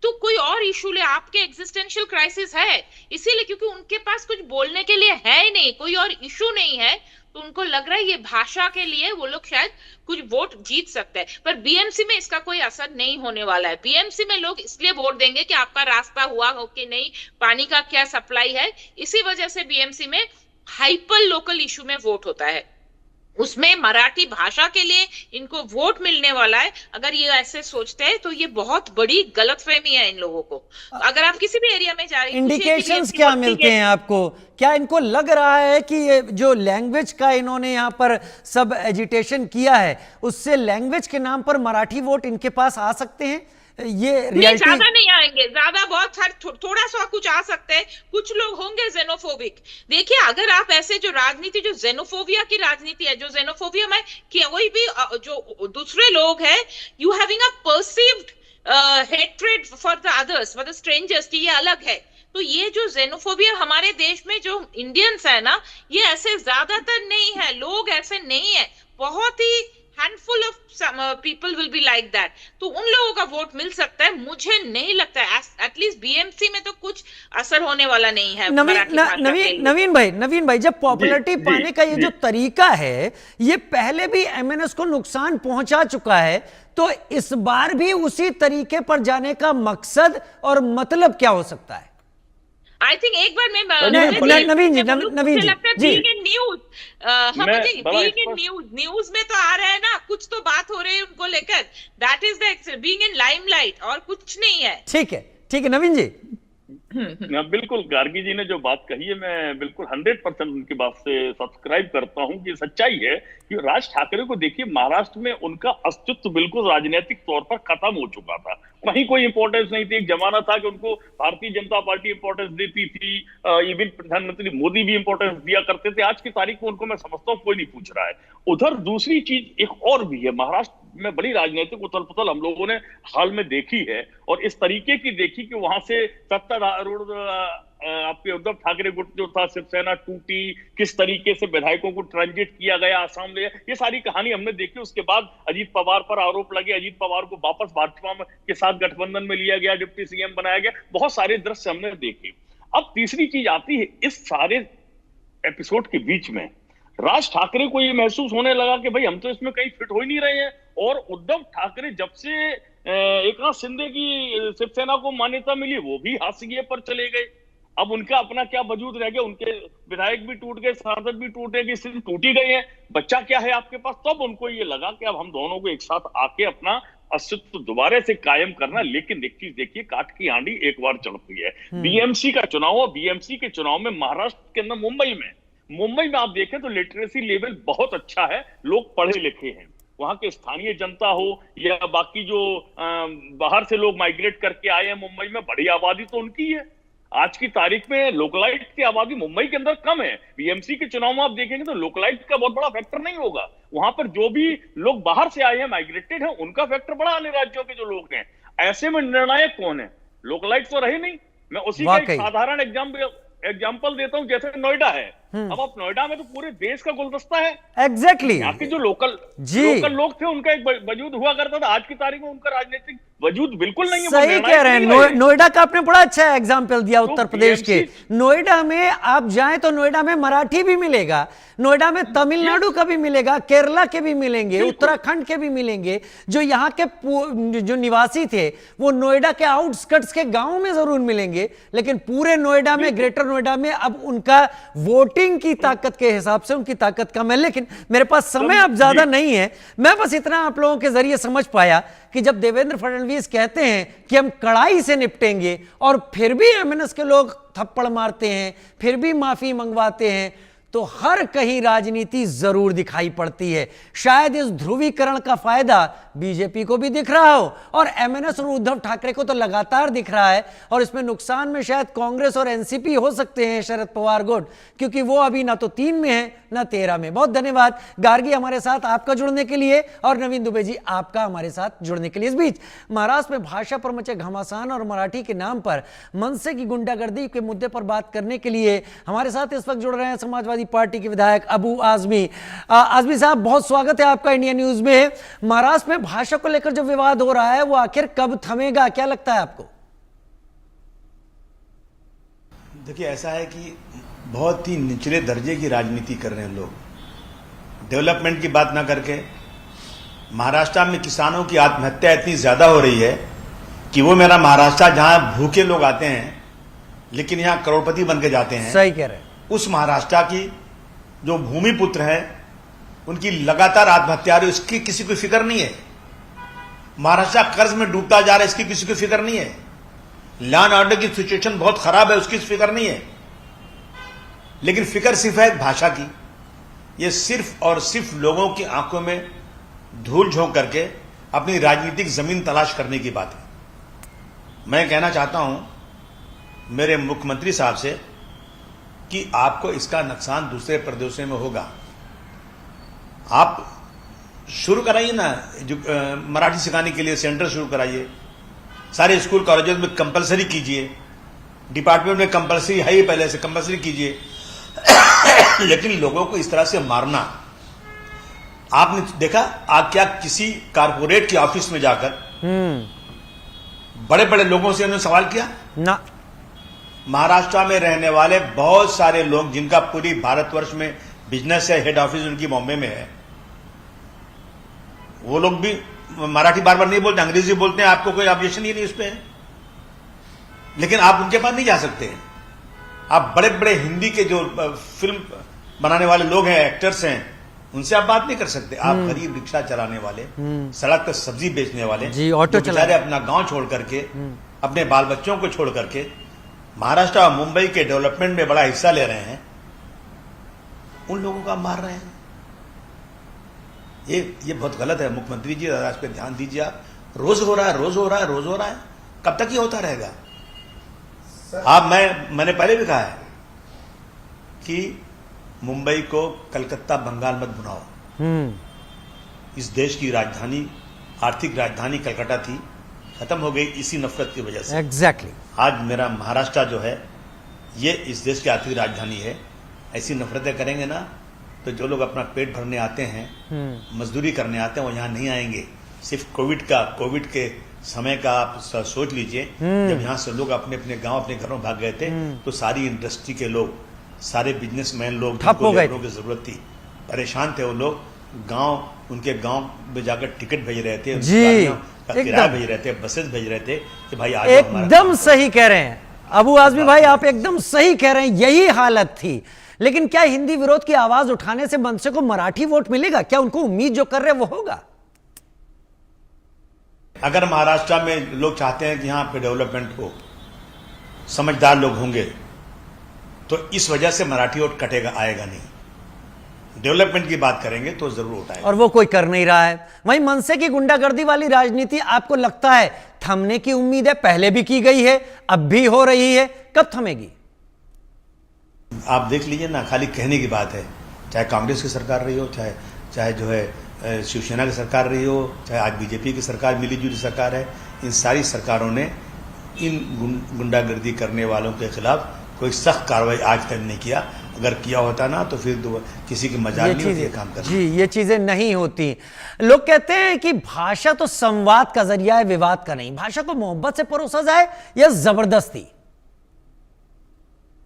तो कोई और इशू ले। आपके एग्जिस्टेंशियल क्राइसिस है इसीलिए क्योंकि उनके पास कुछ बोलने के लिए है ही नहीं, कोई और इशू नहीं है, तो उनको लग रहा है ये भाषा के लिए वो लोग शायद कुछ वोट जीत सकते हैं। पर बीएमसी में इसका कोई असर नहीं होने वाला है। बीएमसी में लोग इसलिए वोट देंगे कि आपका रास्ता हुआ हो कि नहीं, पानी का क्या सप्लाई है, इसी वजह से बीएमसी में हाइपर लोकल इशू में वोट होता है। उसमें मराठी भाषा के लिए इनको वोट मिलने वाला है। अगर ये ऐसे सोचते हैं तो ये बहुत बड़ी गलतफहमी है इन लोगों को। अगर आप किसी भी एरिया में जा रहे हैं, इंडिकेशंस क्या मिलते हैं आपको? क्या इनको लग रहा है कि ये जो लैंग्वेज का इन्होंने यहाँ पर सब एजिटेशन किया है, उससे लैंग्वेज के नाम पर मराठी वोट इनके पास आ सकते हैं? ये रियलिटी ज्यादा नहीं आएंगे, ज्यादा बहुत थोड़ा सा कुछ आ सकते हैं। कुछ लोग होंगे जेनोफोबिक। देखिए, अगर आप ऐसे जो राजनीति, जो जेनोफोबिया की राजनीति है, जो जेनोफोबिया में कोई भी जो दूसरे लोग हैं, you having a perceived hatred for the others, for the strangers, कि ये अलग है। तो ये जो जेनोफोबिया हमारे देश में जो इंडियंस है ना, ये ऐसे ज्यादातर नहीं है, लोग ऐसे नहीं है, बहुत ही handful of some people will be like that। तो उन लोगों का वोट मिल सकता है। मुझे नहीं लगता है एटलीस्ट बीएमसी में तो कुछ असर होने वाला नहीं है। नवीन भाई, जब पॉपुलैरिटी पाने का ये जो तरीका है, ये पहले भी एमएनएस को नुकसान पहुंचा चुका है, तो इस बार भी उसी तरीके पर जाने का मकसद और मतलब क्या हो सकता है? आई थिंक एक बार मैं नवीन जी न्यूज में तो आ रहा है ना, कुछ तो बात हो रही है उनको लेकर। That is the being in limelight, और कुछ नहीं है। ठीक है नवीन जी। बिल्कुल, गार्गी जी ने जो बात कही है, मैं बिल्कुल 100% उनकी बात से सब्सक्राइब करता हूं कि सच्चाई है कि राज ठाकरे को देखिए, महाराष्ट्र में उनका अस्तित्व बिल्कुल राजनीतिक तौर पर खत्म हो चुका था। कहीं कोई इंपॉर्टेंस नहीं थी। एक जमाना था कि उनको भारतीय जनता पार्टी इंपॉर्टेंस देती थी, इवन प्रधानमंत्री मोदी भी इंपॉर्टेंस दिया करते थे। आज की तारीख में उनको मैं समझता हूँ कोई नहीं पूछ रहा है। उधर दूसरी चीज एक और भी है, महाराष्ट्र में बड़ी राजनीतिक उथल पुथल हम लोगों ने हाल में देखी है, और इस तरीके की देखी कि वहां से सत्तारूढ़ आपके उद्धव ठाकरे गुट जो था, शिवसेना टूटी, किस तरीके से विधायकों को ट्रांजिट किया गया, आसाम ले, ये सारी कहानी हमने देखी। उसके बाद अजीत पवार पर आरोप लगे, अजीत पवार को वापस भाजपा के साथ गठबंधन में लिया गया, डिप्टी सीएम बनाया गया, बहुत सारे दृश्य हमने देखे। अब तीसरी चीज आती है, इस सारे एपिसोड के बीच में राज ठाकरे को ये महसूस होने लगा कि भाई हम तो इसमें कहीं फिट हो ही नहीं रहे हैं। और उद्धव ठाकरे जब से एकनाथ शिंदे की शिवसेना को मान्यता मिली, वो भी हाशिए पर चले गए। अब उनका अपना क्या वजूद रह गया, उनके विधायक भी टूट गए, सांसद भी टूटे गए, स्थिति टूटी गई है, बच्चा क्या है आपके पास। तब उनको ये लगा कि अब हम दोनों को एक साथ आके अपना अस्तित्व दोबारा से कायम करना। लेकिन एक चीज देखिए, काठ की हांडी एक बार चढ़ गई है। बीएमसी का चुनाव, बीएमसी के चुनाव में महाराष्ट्र के अंदर मुंबई में आप देखें तो लिटरेसी लेवल बहुत अच्छा है, लोग पढ़े लिखे हैं। वहां के स्थानीय जनता हो या बाकी जो बाहर से लोग माइग्रेट करके आए हैं मुंबई में, बड़ी आबादी तो उनकी है। आज की तारीख में लोकलाइट की आबादी मुंबई के अंदर कम है। बीएमसी के चुनाव में आप देखेंगे तो लोकलाइट का बहुत बड़ा फैक्टर नहीं होगा। वहां पर जो भी लोग बाहर से आए हैं, माइग्रेटेड हैं, उनका फैक्टर बड़ा, अन्य राज्यों के जो लोग हैं। ऐसे में निर्णायक कौन है? लोकलाइट तो रहे नहीं। मैं उसी का एक साधारण एग्जाम्पल देता हूं, जैसे नोएडा है। अब आप नोएडा में तो पूरे देश का गुलदस्ता है। एग्जैक्टली यहाँ के जो लोकल लोग थे, उनका एक वजूद हुआ करता था। आज की तारीख में उनका राजनीतिक वजूद बिल्कुल नहीं है। सही कह रहे हैं। नोएडा का आपने बड़ा अच्छा एग्जाम्पल दिया, उत्तर प्रदेश के। नोएडा में आप जाएं तो नोएडा में मराठी भी मिलेगा, नोएडा में तमिलनाडु का भी मिलेगा, केरला के भी मिलेंगे, उत्तराखंड के भी मिलेंगे। जो यहाँ के जो निवासी थे वो नोएडा के आउटस्कर्ट्स के गांव में जरूर मिलेंगे, लेकिन पूरे नोएडा में, ग्रेटर नोएडा में अब उनका वोटिंग की ताकत के हिसाब से उनकी ताकत कम है। लेकिन मेरे पास समय अब ज्यादा नहीं है, मैं बस इतना आप लोगों के जरिए समझ पाया कि जब देवेंद्र फडणवीस कहते हैं कि हम कड़ाई से निपटेंगे और फिर भी एमएनएस के लोग थप्पड़ मारते हैं, फिर भी माफी मंगवाते हैं, तो हर कहीं राजनीति जरूर दिखाई पड़ती है। शायद इस ध्रुवीकरण का फायदा बीजेपी को भी दिख रहा हो और एमएनएस और उद्धव ठाकरे को तो लगातार दिख रहा है, और इसमें नुकसान में शायद कांग्रेस और एनसीपी हो सकते हैं, शरद पवार गुट, क्योंकि वो अभी ना तो 3 में है ना 13 में। बहुत धन्यवाद गार्गी हमारे साथ आपका जुड़ने के लिए, और नवीन दुबे जी आपका हमारे साथ जुड़ने के लिए। इस बीच महाराष्ट्र में भाषा पर मचे घमासान और मराठी के नाम पर मनसे की गुंडागर्दी के मुद्दे पर बात करने के लिए हमारे साथ इस वक्त जुड़ रहे हैं समाजवादी पार्टी के विधायक अबू आजमी। आजमी साहब, बहुत स्वागत है आपका इंडिया न्यूज में। महाराष्ट्र में भाषा को लेकर जो विवाद हो रहा है वो आखिर कब थमेगा, क्या लगता है आपको? देखिए, ऐसा है कि बहुत ही निचले दर्जे की राजनीति कर रहे हैं लोग, डेवलपमेंट की बात ना करके। महाराष्ट्र में किसानों की आत्महत्या इतनी ज्यादा हो रही है कि वो मेरा महाराष्ट्र जहां भूखे लोग आते हैं लेकिन यहां करोड़पति बन के जाते हैं। सही कह रहे हैं। उस महाराष्ट्र की जो भूमिपुत्र है उनकी लगातार आत्महत्या हो रही है, उसकी किसी को फिक्र नहीं है। महाराष्ट्र कर्ज में डूबता जा रहा है, इसकी किसी को फिक्र नहीं है। लॉ एंड ऑर्डर की सिचुएशन बहुत खराब है, उसकी फिक्र नहीं है। लेकिन फिक्र सिर्फ है भाषा की। ये सिर्फ और सिर्फ लोगों की आंखों में धूल झोंक करके अपनी राजनीतिक जमीन तलाश करने की बात है। मैं कहना चाहता हूं मेरे मुख्यमंत्री साहब से कि आपको इसका नुकसान दूसरे प्रदेशों में होगा। आप शुरू कराइए ना, जो मराठी सिखाने के लिए सेंटर शुरू कराइए, सारे स्कूल कॉलेजेस में कंपलसरी कीजिए, डिपार्टमेंट में कंपलसरी है ही पहले से, कंपलसरी कीजिए। लेकिन लोगों को इस तरह से मारना, आपने देखा आप क्या किसी कारपोरेट के ऑफिस में जाकर बड़े बड़े लोगों से उन्होंने सवाल किया ना? महाराष्ट्र में रहने वाले बहुत सारे लोग जिनका पूरी भारतवर्ष में बिजनेस है, हेड ऑफिस उनकी बॉम्बे में है, वो लोग भी मराठी बार बार नहीं बोलते, अंग्रेजी बोलते हैं। आपको कोई ऑब्जेक्शन ही नहीं उस पर, लेकिन आप उनके पास नहीं जा सकते। आप बड़े बड़े हिंदी के जो फिल्म बनाने वाले लोग हैं, एक्टर्स हैं, उनसे आप बात नहीं कर सकते। आप गरीब रिक्शा चलाने वाले, सड़क पर सब्जी बेचने वाले, जी ऑटो चलाने, अपना गांव छोड़ करके, अपने बाल बच्चों को छोड़ करके महाराष्ट्र और मुंबई के डेवलपमेंट में बड़ा हिस्सा ले रहे हैं, उन लोगों को आप मार रहे हैं। ये बहुत गलत है। मुख्यमंत्री जी इस पर ध्यान दीजिए। आप रोज हो रहा है, रोज हो रहा है, रोज हो रहा है, कब तक ये होता रहेगा? आप मैंने पहले भी कहा है कि मुंबई को कलकत्ता बंगाल मत बनाओ। इस देश की राजधानी, आर्थिक राजधानी कलकत्ता थी, खत्म हो गई इसी नफरत की वजह से। एग्जैक्टली। आज मेरा महाराष्ट्र जो है ये इस देश की आर्थिक राजधानी है। ऐसी नफरतें करेंगे ना तो जो लोग अपना पेट भरने आते हैं, मजदूरी करने आते हैं, वो यहाँ नहीं आएंगे। सिर्फ कोविड के समय का आप सोच लीजिए, जब यहाँ से लोग अपने अपने गांव, अपने घरों भाग गए थे, तो सारी इंडस्ट्री के लोग, सारे बिजनेसमैन लोग, जिनको लेबरों की जरूरत थी, परेशान थे। वो लोग उनके गांव में जाकर टिकट भेज रहे थे, किराया भेज रहे थे, बसेस भेज रहे थे कि भाई आज एकदम सही कह रहे हैं। अबू आजमी भाई, आप एकदम सही कह रहे हैं, यही हालत थी। लेकिन क्या हिंदी विरोध की आवाज उठाने से मनसे को मराठी वोट मिलेगा? क्या उनको उम्मीद जो कर रहे हैं वो होगा? अगर महाराष्ट्र में लोग चाहते हैं कि यहां पे डेवलपमेंट हो, समझदार लोग होंगे, तो इस वजह से मराठी वोट कटेगा, आएगा नहीं। डेवलपमेंट की बात करेंगे तो जरूर उठाएगा, और वो कोई कर नहीं रहा है। वहीं मनसे की गुंडागर्दी वाली राजनीति आपको लगता है थमने की उम्मीद है? पहले भी की गई है, अब भी हो रही है, कब थमेगी? आप देख लीजिए ना, खाली कहने की बात है। चाहे कांग्रेस की सरकार रही हो, चाहे जो है शिवसेना की सरकार रही हो, चाहे आज बीजेपी की सरकार मिलीजुली सरकार है, इन सारी सरकारों ने इन गुंडागर्दी करने वालों के खिलाफ कोई सख्त कार्रवाई आज तक नहीं किया। अगर किया होता ना तो फिर किसी की मजाल नहीं होती काम करना। जी, ये चीजें नहीं होती। लोग कहते हैं कि भाषा तो संवाद का जरिया है, विवाद का नहीं। भाषा को मोहब्बत से परोसा जाए या जबरदस्ती?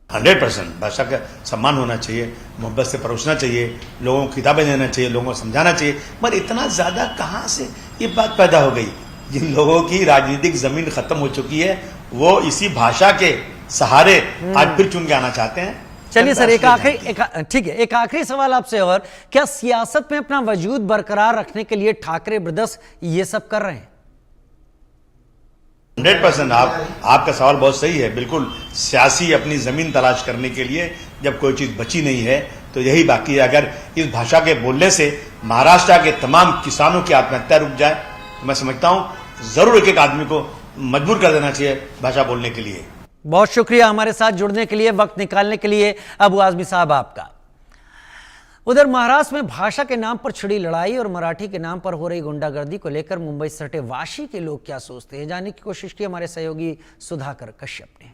100% भाषा का सम्मान होना चाहिए, मोहब्बत से परोसना चाहिए, लोगों को किताबें देना चाहिए, लोगों को समझाना चाहिए। मगर इतना ज्यादा कहां से ये बात पैदा हो गई? जिन लोगों की राजनीतिक जमीन खत्म हो चुकी है, वो इसी भाषा के सहारे आज फिर चुन के आना चाहते हैं। चलिए सर, एक आखिरी सवाल आपसे। और क्या सियासत में अपना वजूद बरकरार रखने के लिए ठाकरे ब्रदर्स ये सब कर रहे हैं? 100% आपका सवाल बहुत सही है। बिल्कुल, सियासी अपनी जमीन तलाश करने के लिए जब कोई चीज बची नहीं है तो यही बाकी है। अगर इस भाषा के बोलने से महाराष्ट्र के तमाम किसानों की आत्महत्या रुक जाए तो मैं समझता हूं जरूर एक आदमी को मजबूर कर देना चाहिए भाषा बोलने के लिए। बहुत शुक्रिया हमारे साथ जुड़ने के लिए, वक्त निकालने के लिए अबू आजमी साहब आपका। उधर महाराष्ट्र में भाषा के नाम पर छिड़ी लड़ाई और मराठी के नाम पर हो रही गुंडागर्दी को लेकर मुंबई से सटे वाशी के लोग क्या सोचते हैं, जानने की कोशिश की हमारे सहयोगी सुधाकर कश्यप ने।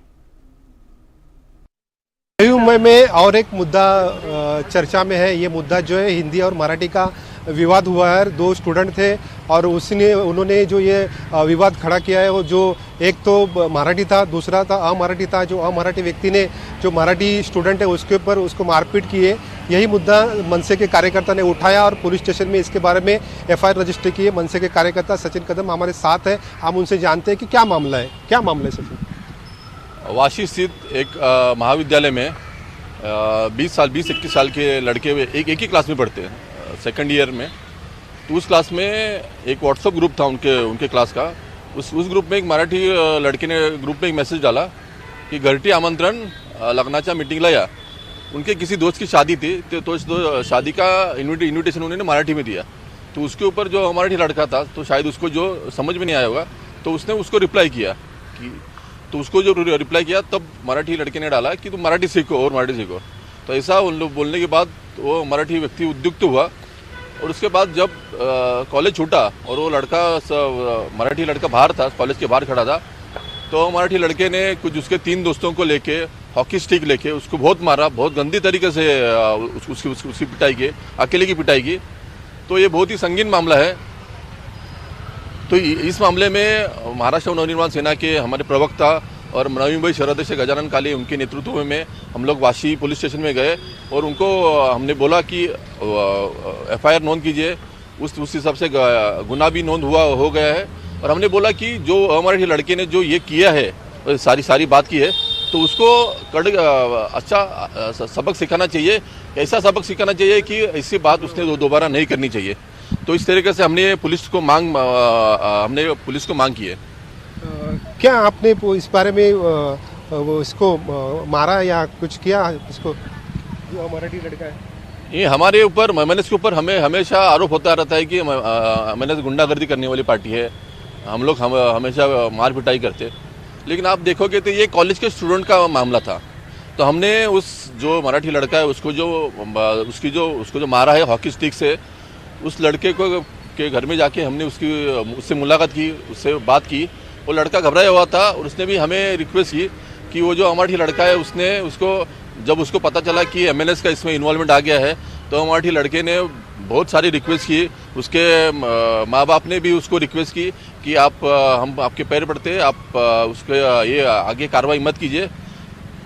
मुंबई में और एक मुद्दा चर्चा में है। ये मुद्दा जो है हिंदी और मराठी का विवाद हुआ है। दो स्टूडेंट थे और उन्होंने जो ये विवाद खड़ा किया है, वो जो एक तो मराठी था, दूसरा था अमराठी था। जो अमराठी व्यक्ति ने जो मराठी स्टूडेंट है उसके ऊपर उसको मारपीट की है। यही मुद्दा मनसे के कार्यकर्ता ने उठाया और पुलिस स्टेशन में इसके बारे में एफआईआर रजिस्टर की है। मनसे के कार्यकर्ता सचिन कदम हमारे साथ है, हम उनसे जानते हैं कि क्या मामला है। क्या मामला है सचिन? वाशी स्थित एक महाविद्यालय में 20-21 साल के लड़के एक ही क्लास में पढ़ते हैं, सेकंड ईयर में। तो उस क्लास में एक व्हाट्सएप ग्रुप था उनके क्लास का। उस ग्रुप में एक मराठी लड़के ने ग्रुप में एक मैसेज डाला कि घरटी आमंत्रण लग्नाच्या मीटिंगला या। उनके किसी दोस्त की शादी थी तो शादी का इन्विटेशन उन्होंने मराठी में दिया। तो उसके ऊपर जो मराठी लड़का था, तो शायद उसको जो समझ में नहीं आया होगा, तो उसने उसको रिप्लाई किया तब मराठी लड़के ने डाला कि तुम मराठी सीखो और मराठी सीखो। तो ऐसा उन लोग बोलने के बाद वो मराठी व्यक्ति उद्युक्त हुआ और उसके बाद जब कॉलेज छूटा और वो मराठी लड़का बाहर था, कॉलेज के बाहर खड़ा था, तो मराठी लड़के ने कुछ उसके 3 दोस्तों को लेके हॉकी स्टिक लेके उसको बहुत मारा, बहुत गंदी तरीके से उसकी पिटाई की, अकेले की पिटाई की। तो ये बहुत ही संगीन मामला है। तो इस मामले में महाराष्ट्र नवनिर्माण सेना के हमारे प्रवक्ता और नवी मुंबई शहराध्यक्ष गजानन काले उनके नेतृत्व में हम लोग वाशी पुलिस स्टेशन में गए और उनको हमने बोला कि एफआईआर नोंद कीजिए। उस हिसाब से गुनाह भी नोंद हो गया है। और हमने बोला कि जो हमारे लड़के ने जो ये किया है, सारी बात की है, तो उसको अच्छा सबक सिखाना चाहिए। ऐसा सबक सिखाना चाहिए कि ऐसी बात उसने दोबारा नहीं करनी चाहिए। तो इस तरीके से हमने पुलिस को मांग की है। क्या आपने इस बारे में इसको मारा या कुछ किया इसको, जो मराठी लड़का है? ये हमारे ऊपर एमएनएस के ऊपर हमें हमेशा आरोप होता रहता है कि एमएनएस गुंडागर्दी करने वाली पार्टी है। हम लोग हमेशा मार पिटाई करते। लेकिन आप देखोगे तो ये कॉलेज के स्टूडेंट का मामला था। तो हमने उस जो मराठी लड़का है उसको जो मारा है हॉकी स्टिक से, उस लड़के के घर में जाके हमने उससे मुलाकात की, उससे बात की। वो लड़का घबराया हुआ था और उसने भी हमें रिक्वेस्ट की कि वो जो मराठी लड़का है जब उसको पता चला कि एमएनएस का इसमें इन्वॉल्वमेंट आ गया है, तो मराठी लड़के ने बहुत सारी रिक्वेस्ट की। उसके माँ बाप ने भी उसको रिक्वेस्ट की कि हम आपके पैर पड़ते हैं, आप उसके ये आगे कार्रवाई मत कीजिए।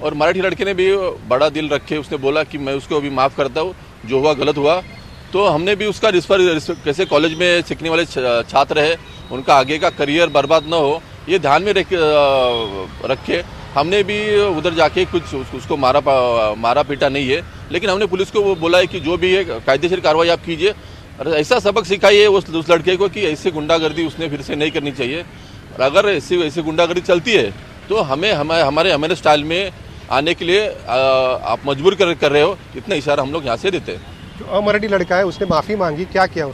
और मराठी लड़के ने भी बड़ा दिल रखे, उसने बोला कि मैं उसको अभी माफ़ करता हूँ, जो हुआ गलत हुआ। तो हमने भी उसका कैसे कॉलेज में सीखने वाले छात्र है, उनका आगे का करियर बर्बाद ना हो, ये ध्यान में रखे हमने भी उधर जाके कुछ उसको मारा पीटा नहीं है, लेकिन हमने पुलिस को वो बोला है कि जो भी है कायदेशीर कार्रवाई आप कीजिए। और ऐसा सबक सिखाइए उस लड़के को कि ऐसे गुंडागर्दी उसने फिर से नहीं करनी चाहिए। और अगर ऐसी गुंडागर्दी चलती है तो हमारे स्टाइल में आने के लिए आप मजबूर कर रहे हो, इतना इशारा हम लोग यहाँ से देते हैं। जो अमराठी लड़का है उसने माफ़ी मांगी, क्या किया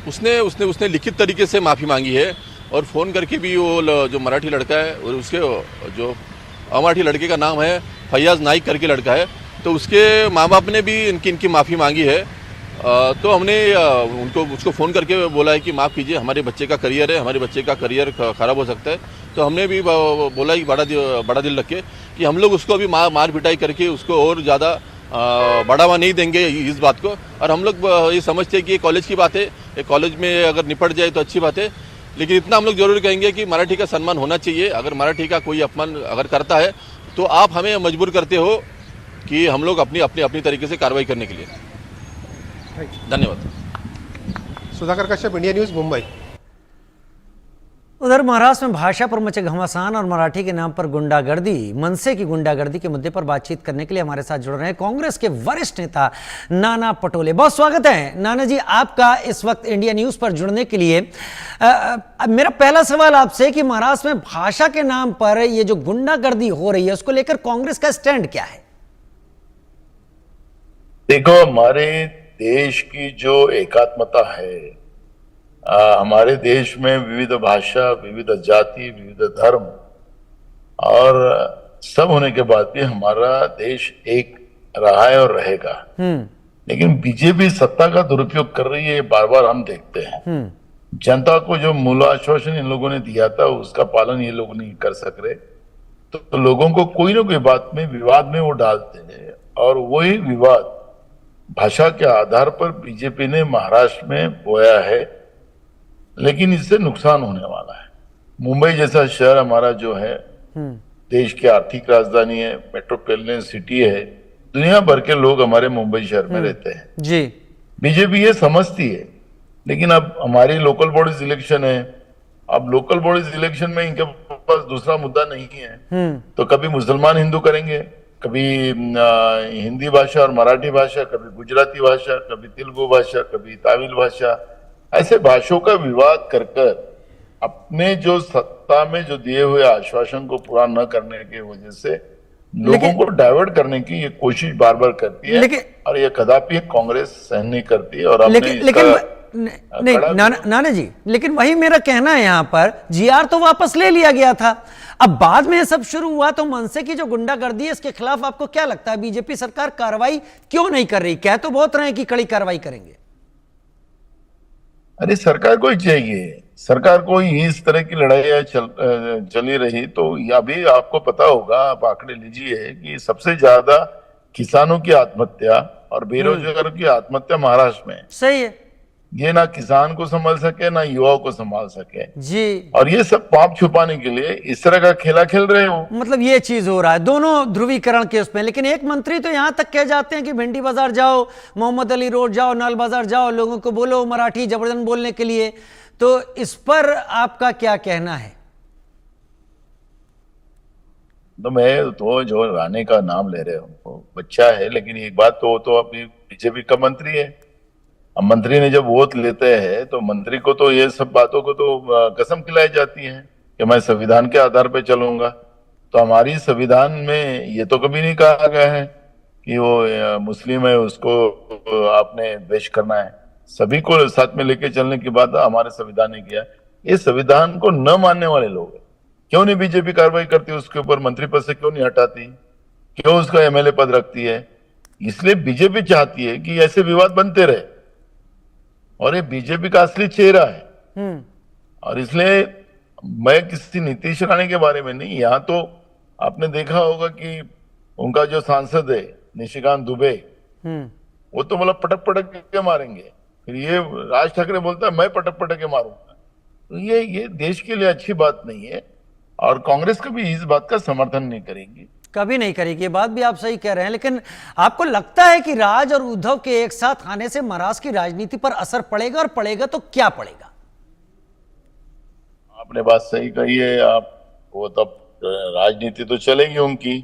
उसने लिखित तरीके से माफ़ी मांगी है और फ़ोन करके भी वो जो मराठी लड़का है और उसके जो अमराठी लड़के का नाम है फैयाज नाइक करके लड़का है, तो उसके माँ बाप ने भी इनकी माफ़ी मांगी है। तो हमने उसको फ़ोन करके बोला है कि माफ़ कीजिए, हमारे बच्चे का करियर है, हमारे बच्चे का करियर ख़राब हो सकता है। तो हमने भी बोला कि बड़ा दिल रख के कि हम लोग उसको अभी मार पिटाई करके उसको और ज़्यादा बढ़ावा नहीं देंगे इस बात को। और हम लोग ये समझते हैं कि ये कॉलेज की बात है, ये कॉलेज में अगर निपट जाए तो अच्छी बात है, लेकिन इतना हम लोग जरूर कहेंगे कि मराठी का सम्मान होना चाहिए। अगर मराठी का कोई अपमान अगर करता है तो आप हमें मजबूर करते हो कि हम लोग अपनी तरीके से कार्रवाई करने के लिए। धन्यवाद। Sudhakar Kashyap, India news, Mumbai. उधर महाराष्ट्र में भाषा पर मचे घमासान और मराठी के नाम पर गुंडागर्दी, मनसे की गुंडागर्दी के मुद्दे पर बातचीत करने के लिए हमारे साथ जुड़ रहे हैं कांग्रेस के वरिष्ठ नेता नाना पटोले। बहुत स्वागत है नाना जी आपका इस वक्त इंडिया न्यूज पर जुड़ने के लिए। मेरा पहला सवाल आपसे कि महाराष्ट्र में भाषा के नाम पर ये जो गुंडागर्दी हो रही है उसको लेकर कांग्रेस का स्टैंड क्या है? देखो, हमारे देश की जो एकात्मता है, हमारे देश में विविध भाषा, विविध जाति, विविध धर्म और सब होने के बाद भी हमारा देश एक रहा है और रहेगा। लेकिन बीजेपी सत्ता का दुरुपयोग कर रही है, बार बार हम देखते हैं। जनता को जो मूल आश्वासन इन लोगों ने दिया था उसका पालन ये लोग नहीं कर सक रहे, तो लोगों को कोई ना कोई बात में विवाद में वो डालते हैं और वही विवाद भाषा के आधार पर बीजेपी ने महाराष्ट्र में बोया है। लेकिन इससे नुकसान होने वाला है। मुंबई जैसा शहर हमारा जो है देश की आर्थिक राजधानी है, मेट्रोपोलिटन सिटी है, दुनिया भर के लोग हमारे मुंबई शहर में रहते हैं जी। बीजेपी ये समझती है, लेकिन अब हमारी लोकल बॉडीज इलेक्शन है। अब लोकल बॉडीज इलेक्शन में इनके पास दूसरा मुद्दा नहीं है, तो कभी मुसलमान हिंदू करेंगे, कभी हिंदी भाषा और मराठी भाषा, कभी गुजराती भाषा, कभी तेलुगु भाषा, कभी तमिल भाषा, ऐसे भाषाओं का विवाद कर अपने जो सत्ता में जो दिए हुए आश्वासन को पूरा न करने की वजह से लोगों को डाइवर्ट करने की ये कोशिश बार बार करती है और ये कदापि कांग्रेस सहन नहीं करती। और नहीं नाना जी, लेकिन वही मेरा कहना है, यहाँ पर जीआर तो वापस ले लिया गया था, अब बाद में सब शुरू हुआ, तो मनसे की जो गुंडागर्दी है इसके खिलाफ आपको क्या लगता है बीजेपी सरकार कार्रवाई क्यों नहीं कर रही? कह तो बहुत रहे हैं कि कड़ी कार्रवाई करेंगे। अरे सरकार को ही चाहिए, सरकार को ही इस तरह की लड़ाई चली रही तो अभी आपको पता होगा, आप आंकड़े लीजिए कि सबसे ज्यादा किसानों की आत्महत्या और बेरोजगारों की आत्महत्या महाराष्ट्र में। सही है। ये ना किसान को संभाल सके ना युवाओं को संभाल सके जी। और ये सब पाप छुपाने के लिए इस तरह का खेला खेल रहे हो। मतलब ये चीज हो रहा है दोनों ध्रुवीकरण के उसमें। लेकिन एक मंत्री तो यहां तक कह जाते हैं कि भिंडी बाजार जाओ, मोहम्मद अली रोड जाओ, नाल बाजार जाओ, लोगों को बोलो मराठी जबरदस्त बोलने के लिए। तो इस पर आपका क्या कहना है? तो मैं तो जो राणे का नाम ले रहे हो बच्चा है, लेकिन एक बात तो अभी बीजेपी का मंत्री है। अब मंत्री ने जब वोट लेते हैं तो मंत्री को तो ये सब बातों को तो कसम खिलाई जाती है कि मैं संविधान के आधार पर चलूंगा। तो हमारी संविधान में ये तो कभी नहीं कहा गया है कि वो मुस्लिम है उसको आपने द्वेष करना है। सभी को साथ में लेके चलने की बात हमारे संविधान ने किया। ये संविधान को न मानने वाले लोग क्यों नहीं बीजेपी कार्रवाई करती, उसके ऊपर मंत्री पद से क्यों नहीं हटाती, क्यों उसका एमएलए पद रखती है? इसलिए बीजेपी चाहती है कि ऐसे विवाद बनते रहे और ये बीजेपी का असली चेहरा है। और इसलिए मैं किसी नीतीश राणे के बारे में नहीं, यहाँ तो आपने देखा होगा कि उनका जो सांसद है निशिकांत दुबे, वो तो मतलब पटक पटक के मारेंगे, फिर ये राज ठाकरे बोलता है मैं पटक पटक के मारूंगा। तो ये देश के लिए अच्छी बात नहीं है और कांग्रेस कभी इस बात का समर्थन नहीं करेगी, कभी नहीं करेगी। ये बात भी आप सही कह रहे हैं। लेकिन आपको लगता है कि राज और उद्धव के एक साथ आने से महाराष्ट्र की राजनीति पर असर पड़ेगा, और पड़ेगा तो क्या पड़ेगा? आपने बात सही कही है। आप वो तब राजनीति तो चलेगी उनकी,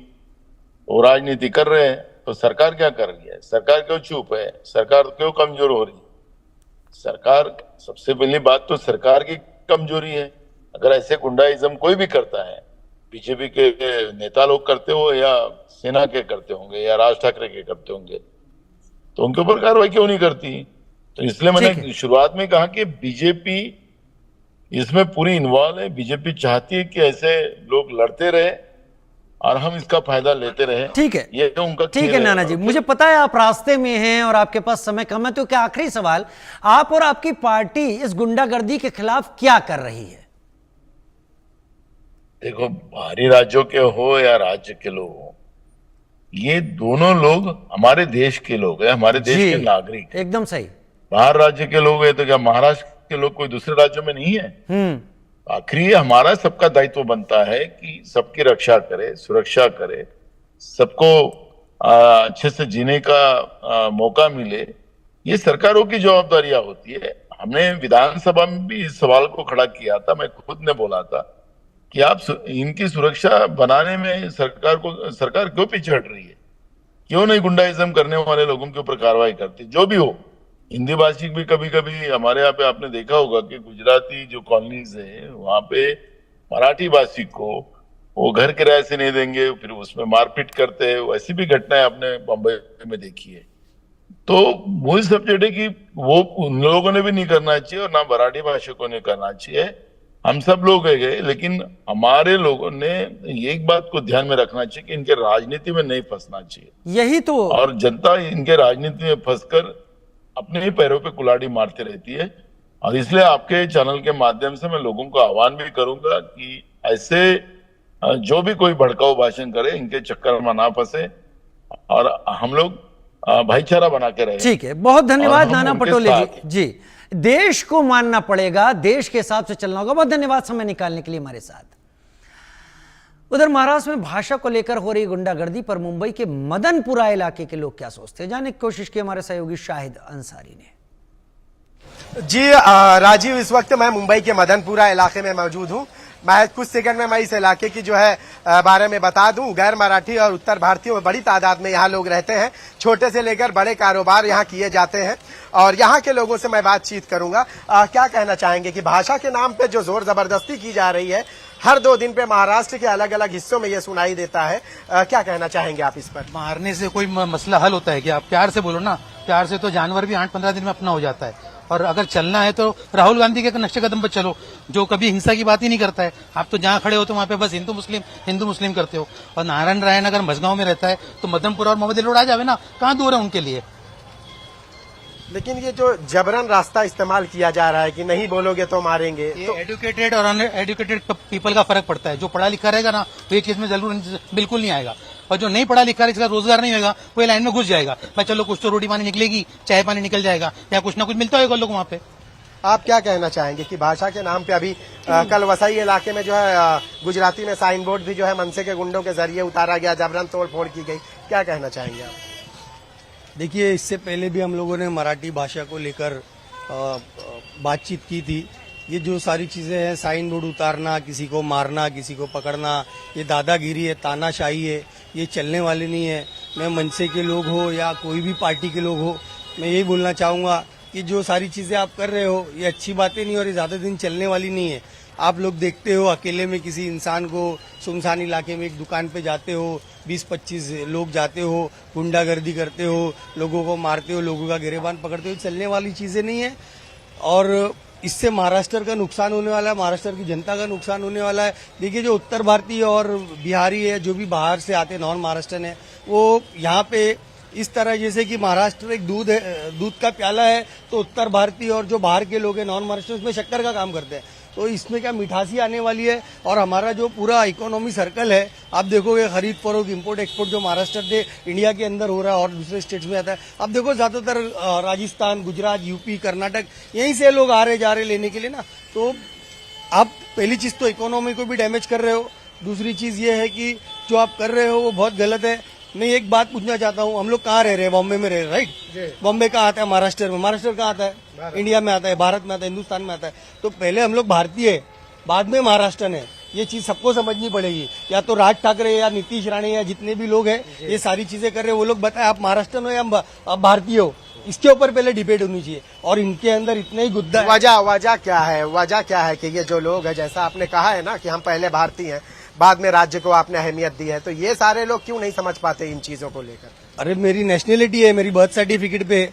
वो राजनीति कर रहे हैं, तो सरकार क्या कर रही है? सरकार क्यों चुप है? सरकार क्यों कमजोर हो रही है? सरकार, सबसे पहली बात तो सरकार की कमजोरी है। अगर ऐसे गुंडाइज्म कोई भी करता है, बीजेपी के नेता लोग करते हो या सेना के करते होंगे या राज ठाकरे के करते होंगे, तो उनके ऊपर कार्रवाई क्यों नहीं करती? तो इसलिए मैंने शुरुआत में कहा कि बीजेपी इसमें पूरी इन्वॉल्व है। बीजेपी चाहती है कि ऐसे लोग लड़ते रहे और हम इसका फायदा लेते रहे। ठीक है, ये उनका ठीक है नाना जी, मुझे पता है आप रास्ते में हैं और आपके पास समय कम है, तो क्या आखिरी सवाल, आप और आपकी पार्टी इस गुंडागर्दी के खिलाफ क्या कर रही है? देखो, बाहरी राज्यों के हो या राज्य के लोग हो, ये दोनों लोग हमारे देश के लोग हैं, हमारे देश के नागरिक। एकदम सही। बाहर राज्य के लोग हैं तो क्या महाराष्ट्र के लोग कोई दूसरे राज्यों में नहीं है? आखिरी हमारा सबका दायित्व बनता है कि सबकी रक्षा करे, सुरक्षा करे, सबको अच्छे से जीने का मौका मिले। ये सरकारों की जवाबदारियां होती है। हमने विधानसभा में भी इस सवाल को खड़ा किया था, मैं खुद ने बोला था कि आप इनकी सुरक्षा बनाने में सरकार क्यों पीछे हट रही है? क्यों नहीं गुंडाइज्म करने वाले लोगों के ऊपर कार्रवाई करती? जो भी हो, हिंदी भाषी भी कभी कभी हमारे यहाँ पे आपने देखा होगा कि गुजराती जो कॉलोनीज है वहां पे मराठी भाषी को वो घर किराए से नहीं देंगे, फिर उसमें मारपीट करते हैं। ऐसी भी घटनाएं आपने बम्बई में देखी है। तो वही सब्जेक्ट है कि वो उन लोगों ने भी नहीं करना चाहिए और ना मराठी भाषिकों ने करना चाहिए। हम सब लोग गए, लेकिन हमारे लोगों ने एक बात को ध्यान में रखना चाहिए कि इनके राजनीति में नहीं फंसना चाहिए। यही तो, और जनता इनके राजनीति में फंसकर अपने ही पैरों पे कुल्हाड़ी मारती रहती है। और इसलिए आपके चैनल के माध्यम से मैं लोगों को आह्वान भी करूंगा कि ऐसे जो भी कोई भड़काऊ भाषण करे, इनके चक्कर में ना फंसे और हम लोग भाईचारा बना के रहे। ठीक है, बहुत धन्यवाद नाना पटोले जी। देश को मानना पड़ेगा, देश के हिसाब से चलना होगा। बहुत धन्यवाद समय निकालने के लिए हमारे साथ। उधर महाराष्ट्र में भाषा को लेकर हो रही गुंडागर्दी पर मुंबई के मदनपुरा इलाके के लोग क्या सोचते हैं, जानने की कोशिश की हमारे सहयोगी शाहिद अंसारी ने। जी राजीव, इस वक्त मैं मुंबई के मदनपुरा इलाके में मौजूद हूं। मैं कुछ सेकंड में मैं इस इलाके की जो है बारे में बता दूं। गैर मराठी और उत्तर भारतीयों में बड़ी तादाद में यहाँ लोग रहते हैं। छोटे से लेकर बड़े कारोबार यहाँ किए जाते हैं और यहाँ के लोगों से मैं बातचीत करूंगा। क्या कहना चाहेंगे कि भाषा के नाम पे जो जोर जबरदस्ती की जा रही है, हर 2 दिन पे महाराष्ट्र के अलग अलग हिस्सों में ये सुनाई देता है, क्या कहना चाहेंगे आप इस पर? मारने से कोई मसला हल होता है क्या? आप प्यार से बोलो ना, प्यार से तो जानवर भी 8-15 दिन में अपना हो जाता है। और अगर चलना है तो राहुल गांधी के नक्शे कदम पर चलो, जो कभी हिंसा की बात ही नहीं करता है। आप तो जहां खड़े हो तो वहां पे बस हिंदू मुस्लिम करते हो। और नारायण रायन अगर मझगांव में रहता है तो मदनपुर और मोहम्मद रोड आ जावे ना, कहाँ दूर है उनके लिए। लेकिन ये जो जबरन रास्ता इस्तेमाल किया जा रहा है कि नहीं बोलोगे तो मारेंगे, ये तो एडुकेटेड और अनएडुकेटेड पीपल का फर्क पड़ता है। जो पढ़ा लिखा रहेगा ना वो ये केस में जरूर बिल्कुल नहीं आएगा, और जो नहीं पढ़ा लिखा, इसका रोजगार नहीं होगा, वो लाइन में घुस जाएगा। मैं चलो कुछ तो रोटी पानी निकलेगी, चाय पानी निकल जाएगा, या कुछ ना कुछ मिलता होगा लोग वहाँ पे। आप क्या कहना चाहेंगे कि भाषा के नाम पे अभी कल वसई इलाके में जो है गुजराती में साइन बोर्ड भी जो है मनसे के गुंडों के जरिए उतारा गया, जबरन तोड़ फोड़ की गई, क्या कहना चाहेंगे आप? देखिए, इससे पहले भी हम लोगों ने मराठी भाषा को लेकर बातचीत की थी। ये जो सारी चीजें हैं, साइन बोर्ड उतारना, किसी को मारना, किसी को पकड़ना, ये दादागिरी है, तानाशाही है, ये चलने वाली नहीं है। मैं मनसे के लोग हो या कोई भी पार्टी के लोग हो, मैं यही बोलना चाहूँगा कि जो सारी चीज़ें आप कर रहे हो ये अच्छी बातें नहीं और ये ज़्यादा दिन चलने वाली नहीं है। आप लोग देखते हो, अकेले में किसी इंसान को सुनसान इलाके में एक दुकान पे जाते हो, 20-25 लोग जाते हो, गुंडागर्दी करते हो, लोगों को मारते हो, लोगों का गिरेबान पकड़ते हो, चलने वाली चीज़ें नहीं है। और इससे महाराष्ट्र का नुकसान होने वाला है, महाराष्ट्र की जनता का नुकसान होने वाला है। देखिए, जो उत्तर भारतीय और बिहारी है, जो भी बाहर से आते नॉन महाराष्ट्रन है, वो यहाँ पे इस तरह जैसे कि महाराष्ट्र एक दूध का प्याला है, तो उत्तर भारतीय और जो बाहर के लोग हैं नॉन महाराष्ट्र, उसमें शक्कर का काम करते हैं। तो इसमें क्या मिठासी आने वाली है। और हमारा जो पूरा इकोनॉमी सर्कल है, आप देखोगे खरीद फरोख्त, इंपोर्ट एक्सपोर्ट जो महाराष्ट्र से इंडिया के अंदर हो रहा है और दूसरे स्टेट्स में आता है। आप देखो ज्यादातर राजस्थान, गुजरात, यूपी, कर्नाटक, यहीं से लोग आ रहे जा रहे लेने के लिए ना। तो आप पहली चीज तो इकोनॉमी को भी डैमेज कर रहे हो, दूसरी चीज ये है कि जो आप कर रहे हो वो बहुत गलत है। मैं एक बात पूछना चाहता हूँ, हम लोग कहाँ रह रहे हैं? बॉम्बे में रह रहे, राइट? बॉम्बे कहाँ आता है? महाराष्ट्र में। महाराष्ट्र कहाँ आता है? इंडिया में आता है, भारत में आता है, हिंदुस्तान में आता है। तो पहले हम लोग भारतीय है, बाद में महाराष्ट्र है। ये चीज सबको समझनी पड़ेगी। या तो राज ठाकरे या नीतीश राणे या जितने भी लोग हैं ये सारी चीजें कर रहे हैं, वो लोग बताए आप महाराष्ट्र हो या आप भारतीय हो, इसके ऊपर पहले डिबेट होनी चाहिए। और इनके अंदर इतना ही गुद्दा है। वजह क्या है कि ये जो लोग हैं, जैसा आपने कहा है ना कि हम पहले भारतीय हैं, बाद में राज्य को आपने अहमियत दी है, तो ये सारे लोग क्यों नहीं समझ पाते इन चीजों को लेकर? अरे मेरी नेशनलिटी है, मेरी बर्थ सर्टिफिकेट पे,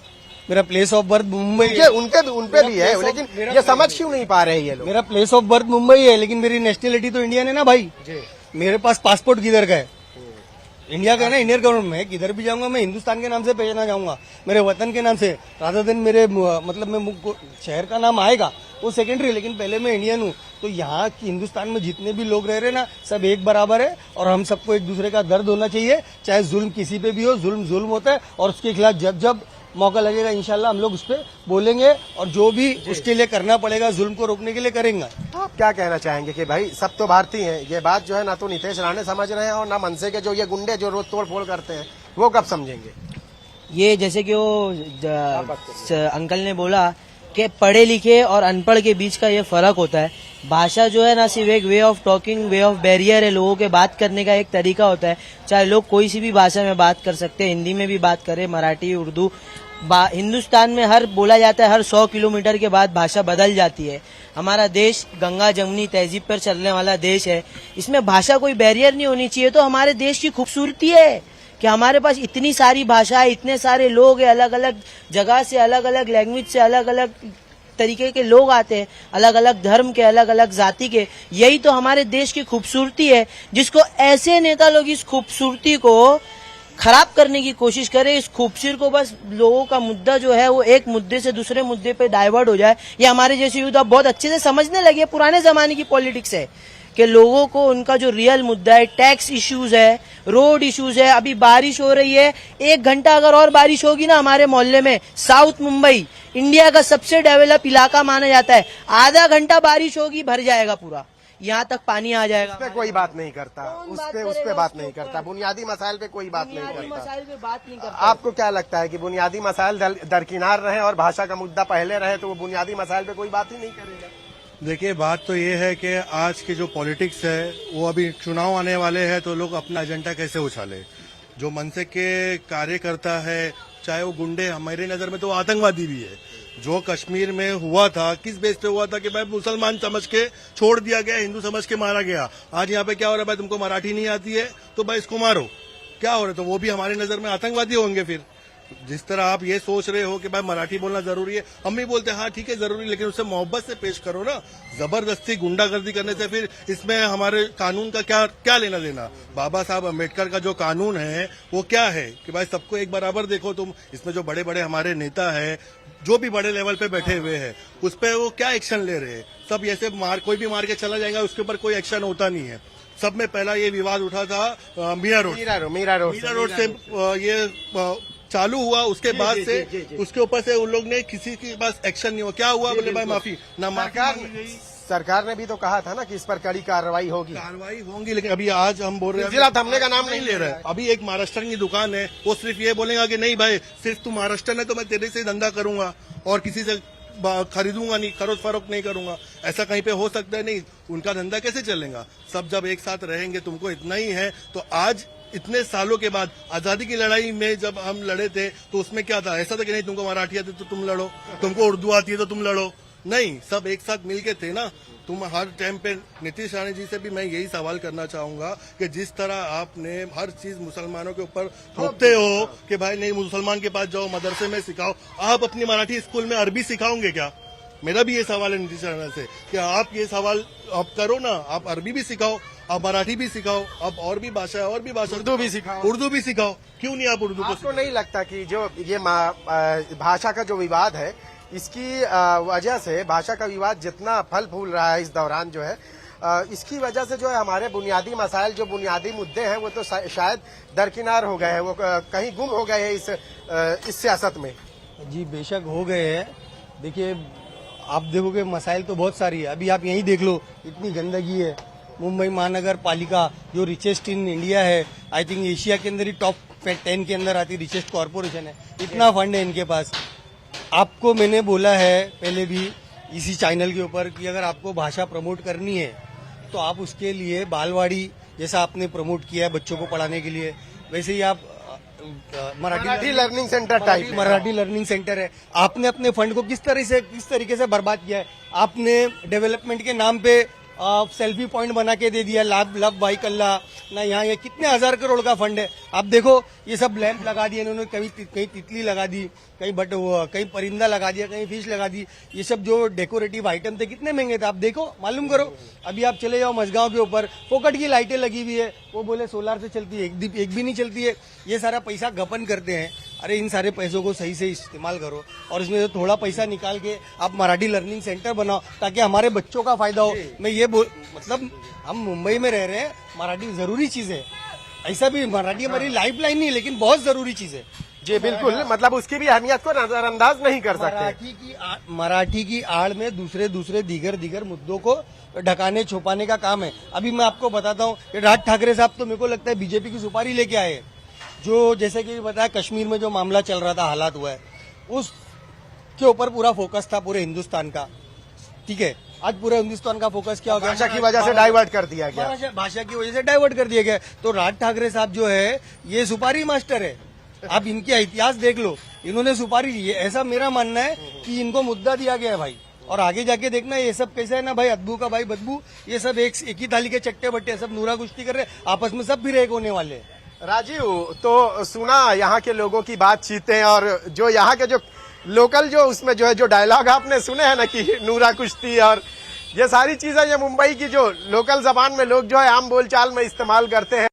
मेरा प्लेस ऑफ बर्थ मुंबई है, उनपे भी है, लेकिन ये समझ क्यों नहीं पा रहे ये लोग? मेरा प्लेस ऑफ बर्थ मुंबई है, लेकिन मेरी नेशनलिटी तो इंडियन है ना भाई। मेरे पास पासपोर्ट किधर का है? इंडिया का है ना, इंडियन गवर्नमेंट में। किधर भी जाऊंगा मैं हिंदुस्तान के नाम से पहचाना जाऊंगा, मेरे वतन के नाम से, रादर देन मेरे मतलब मैं शहर का नाम आएगा वो सेकेंडरी, लेकिन पहले मैं इंडियन हूँ। तो यहाँ की हिंदुस्तान में जितने भी लोग रह रहे हैं ना, सब एक बराबर है और हम सबको एक दूसरे का दर्द होना चाहिए। चाहे जुल्म किसी पे भी हो, जुल्म होता है और उसके खिलाफ जब मौका लगेगा इंशाल्लाह हम लोग उस पर बोलेंगे और जो भी उसके लिए करना पड़ेगा जुल्म को रोकने के लिए करेंगे। आप क्या कहना चाहेंगे कि भाई सब तो भारतीय हैं, ये बात जो है ना तो नीतीश राणे समझ रहे हैं और ना मनसे के जो ये गुंडे जो रोज तोड़ फोड़ करते हैं वो कब समझेंगे? ये जैसे कि वो अंकल ने बोला कि पढ़े लिखे और अनपढ़ के बीच का ये फर्क होता है। भाषा जो है ना सिर्फ एक way of talking, way of barrier है, लोगों के बात करने का एक तरीका होता है। चाहे लोग कोई सी भी भाषा में बात कर सकते हैं, हिंदी में भी बात करें, मराठी, उर्दू। हिंदुस्तान में हर बोला जाता है हर 100 किलोमीटर के बाद भाषा बदल जाती है। हमारा देश गंगा जमुनी तहजीब पर चलने वाला देश है, इसमें भाषा कोई बैरियर नहीं होनी चाहिए। तो हमारे देश की खूबसूरती है कि हमारे पास इतनी सारी भाषाएं, इतने सारे लोग हैं, अलग अलग जगह से, अलग अलग लैंग्वेज से, अलग अलग तरीके के लोग आते हैं, अलग अलग धर्म के, अलग अलग जाति के। यही तो हमारे देश की खूबसूरती है, जिसको ऐसे नेता लोग इस खूबसूरती को खराब करने की कोशिश करें। इस खूबसूरती को बस लोगों का मुद्दा जो है वो एक मुद्दे से दूसरे मुद्दे पे डाइवर्ट हो जाए। ये हमारे जैसे यूथ अब बहुत अच्छे से समझने लगे, पुराने जमाने की पॉलिटिक्स है कि लोगों को उनका जो रियल मुद्दा है, टैक्स इश्यूज है, रोड इश्यूज है। अभी बारिश हो रही है, 1 घंटा अगर और बारिश होगी ना हमारे मोहल्ले में, साउथ मुंबई इंडिया का सबसे डेवलप इलाका माना जाता है, आधा घंटा बारिश होगी भर जाएगा पूरा, यहाँ तक पानी आ जाएगा। उस पे कोई बात नहीं करता, उस पे बात नहीं करता, बुनियादी मसाइल पे कोई बात नहीं करता। आपको क्या लगता है कि बुनियादी मसाइल दरकिनार रहे और भाषा का मुद्दा पहले रहे तो वो बुनियादी मसाइल पे कोई बात ही नहीं करेगा? देखिए, बात तो ये है कि आज की जो पॉलिटिक्स है वो अभी चुनाव आने वाले हैं तो लोग अपना एजेंडा कैसे उछाले। जो मनसे के कार्यकर्ता है, चाहे वो गुंडे, हमारी नजर में तो आतंकवादी भी है। जो कश्मीर में हुआ था किस बेस पे हुआ था कि भाई मुसलमान समझ के छोड़ दिया गया, हिंदू समझ के मारा गया। आज यहाँ पे क्या हो रहा है, भाई तुमको मराठी नहीं आती है तो भाई इसको मारो, क्या हो रहा है? तो वो भी हमारी नजर में आतंकवादी होंगे। फिर जिस तरह आप ये सोच रहे हो कि भाई मराठी बोलना जरूरी है, हम भी बोलते हैं हाँ ठीक है जरूरी, लेकिन उससे मोहब्बत से पेश करो ना। जबरदस्ती गुंडागर्दी करने से फिर इसमें हमारे कानून का क्या लेना देना? बाबा साहब अम्बेडकर का जो कानून है वो क्या है कि भाई सबको एक बराबर देखो तुम। इसमें जो बड़े बड़े हमारे नेता है, जो भी बड़े लेवल पे बैठे हुए हैं, उस पर वो क्या एक्शन ले रहे हैं? सब ऐसे कोई भी मार के चला जाएगा, उसके ऊपर कोई एक्शन होता नहीं है। सब में पहला ये विवाद उठा था मीरा रोड से ये चालू हुआ, उसके बाद से उसके ऊपर से उन लोग ने किसी के पास एक्शन नहीं हुआ। क्या हुआ बोले भाई माफी ना, माफी सरकार ने भी तो कहा था ना कि इस पर कड़ी कार्रवाई होगी, लेकिन अभी आज हम बोल रहे हैं जिला थमने का नाम नहीं ले रहे। अभी एक महाराष्ट्र की दुकान है, वो सिर्फ ये बोलेगा कि नहीं भाई सिर्फ तू महाराष्ट्र है तो मैं तेरे से धंधा करूंगा और किसी से खरीदूंगा नहीं, खरीद फरोख्त नहीं करूंगा। ऐसा कहीं पे हो सकता है? नहीं, उनका धंधा कैसे चलेगा? सब जब एक साथ रहेंगे, तुमको इतना ही है तो आज इतने सालों के बाद आजादी की लड़ाई में जब हम लड़े थे तो उसमें क्या था? ऐसा था कि नहीं तुमको मराठी आती तो तुम लड़ो, तुमको उर्दू आती है तो तुम लड़ो। नहीं, सब एक साथ मिलके थे ना। तुम हर टाइम पे नीतीश राणे जी से भी मैं यही सवाल करना चाहूंगा कि जिस तरह आपने हर चीज मुसलमानों के ऊपर थोपते हो कि भाई नहीं मुसलमान के पास जाओ, मदरसे में सिखाओ, आप अपनी मराठी स्कूल में अरबी सिखाओगे क्या? मेरा भी ये सवाल है नीतीश राणे से कि आप ये सवाल आप करो ना, आप अरबी भी सिखाओ, आप मराठी भी सिखाओ, आप और भी भाषा उर्दू भी सिखाओ। क्यों नहीं आप उर्दू को? आपको नहीं लगता कि जो ये भाषा का जो विवाद है, इसकी वजह से भाषा का विवाद जितना फल फूल रहा है इस दौरान जो है, इसकी वजह से जो है हमारे बुनियादी मसाइल, जो बुनियादी मुद्दे हैं वो तो शायद दरकिनार हो गए हैं, वो कहीं गुम हो गए हैं इस सियासत में? जी बेशक हो गए हैं। देखिए, आप देखोगे मसाइल तो बहुत सारी है। अभी आप यही देख लो, इतनी गंदगी है। मुंबई महानगर पालिका जो रिचेस्ट इन इंडिया है, आई थिंक एशिया के अंदर ही टॉप 10 के अंदर आती रिचेस्ट कॉर्पोरेशन है। इतना फंड है इनके पास। आपको मैंने बोला है पहले भी इसी चैनल के ऊपर कि अगर आपको भाषा प्रमोट करनी है तो आप उसके लिए बालवाड़ी जैसा आपने प्रमोट किया है बच्चों को पढ़ाने के लिए, वैसे ही आप Marathi learning centre type Marathi learning centre है। आपने अपने फंड को किस तरीके से बर्बाद किया है। आपने डेवलपमेंट के नाम पे सेल्फी पॉइंट बना के दे दिया, लव भाई कल्ला ना, यहाँ ये कितने 1000 करोड़ का फंड है। आप देखो ये सब लैंप लगा दिए इन्होंने, कहीं तितली लगा दी, कहीं परिंदा लगा दिया, कहीं फिश लगा दी। ये सब जो डेकोरेटिव आइटम थे कितने महंगे थे, आप देखो, मालूम करो। अभी आप चले जाओ मझगांव के ऊपर, फोकट की लाइटें लगी हुई है, वो बोले सोलार से चलती है, एक भी नहीं चलती है। ये सारा पैसा गपन करते हैं। अरे इन सारे पैसों को सही से इस्तेमाल करो और इसमें से थोड़ा पैसा निकाल के आप मराठी लर्निंग सेंटर बनाओ ताकि हमारे बच्चों का फायदा हो। मैं ये मतलब हम मुंबई में रह रहे हैं, मराठी जरूरी चीज है। ऐसा भी मराठी हमारी लाइफ लाइन नहीं, लेकिन बहुत जरूरी चीज है। जी बिल्कुल, मतलब उसकी भी अहमियत को नजरअंदाज नहीं कर सकते। मराठी की आड़ में दूसरे दीगर मुद्दों को ढकाने छुपाने का काम है। अभी मैं आपको बताता हूँ, राज ठाकरे साहब तो मेरे को लगता है बीजेपी की सुपारी लेके आए, जो जैसे कि बताया कश्मीर में जो मामला चल रहा था, हालात हुआ है, उसके ऊपर पूरा फोकस था पूरे हिंदुस्तान का। ठीक है, आज पूरे हिंदुस्तान का फोकस क्या हो गया, भाषा की वजह से डाइवर्ट कर दिया गया, भाषा की वजह से डाइवर्ट कर दिया गया। तो राज ठाकरे साहब जो है ये सुपारी मास्टर है। आप इनका इतिहास देख लो, इन्होंने सुपारी ली है। ऐसा मेरा मानना है कि इनको मुद्दा दिया गया है भाई, और आगे जाके देखना ये सब कैसा है ना भाई, अदबू का भाई बदबू, ये सब एक ही थाली के चट्टे बट्टे, सब नूरा कुश्ती कर रहे, आपस में सब भी एक होने वाले। राजीव, तो सुना यहाँ के लोगों की बातचीतें और जो यहाँ के जो लोकल जो उसमें जो है जो डायलॉग आपने सुने हैं ना कि नूरा कुश्ती और ये सारी चीजें, ये मुंबई की जो लोकल जबान में लोग जो है आम बोलचाल में इस्तेमाल करते हैं।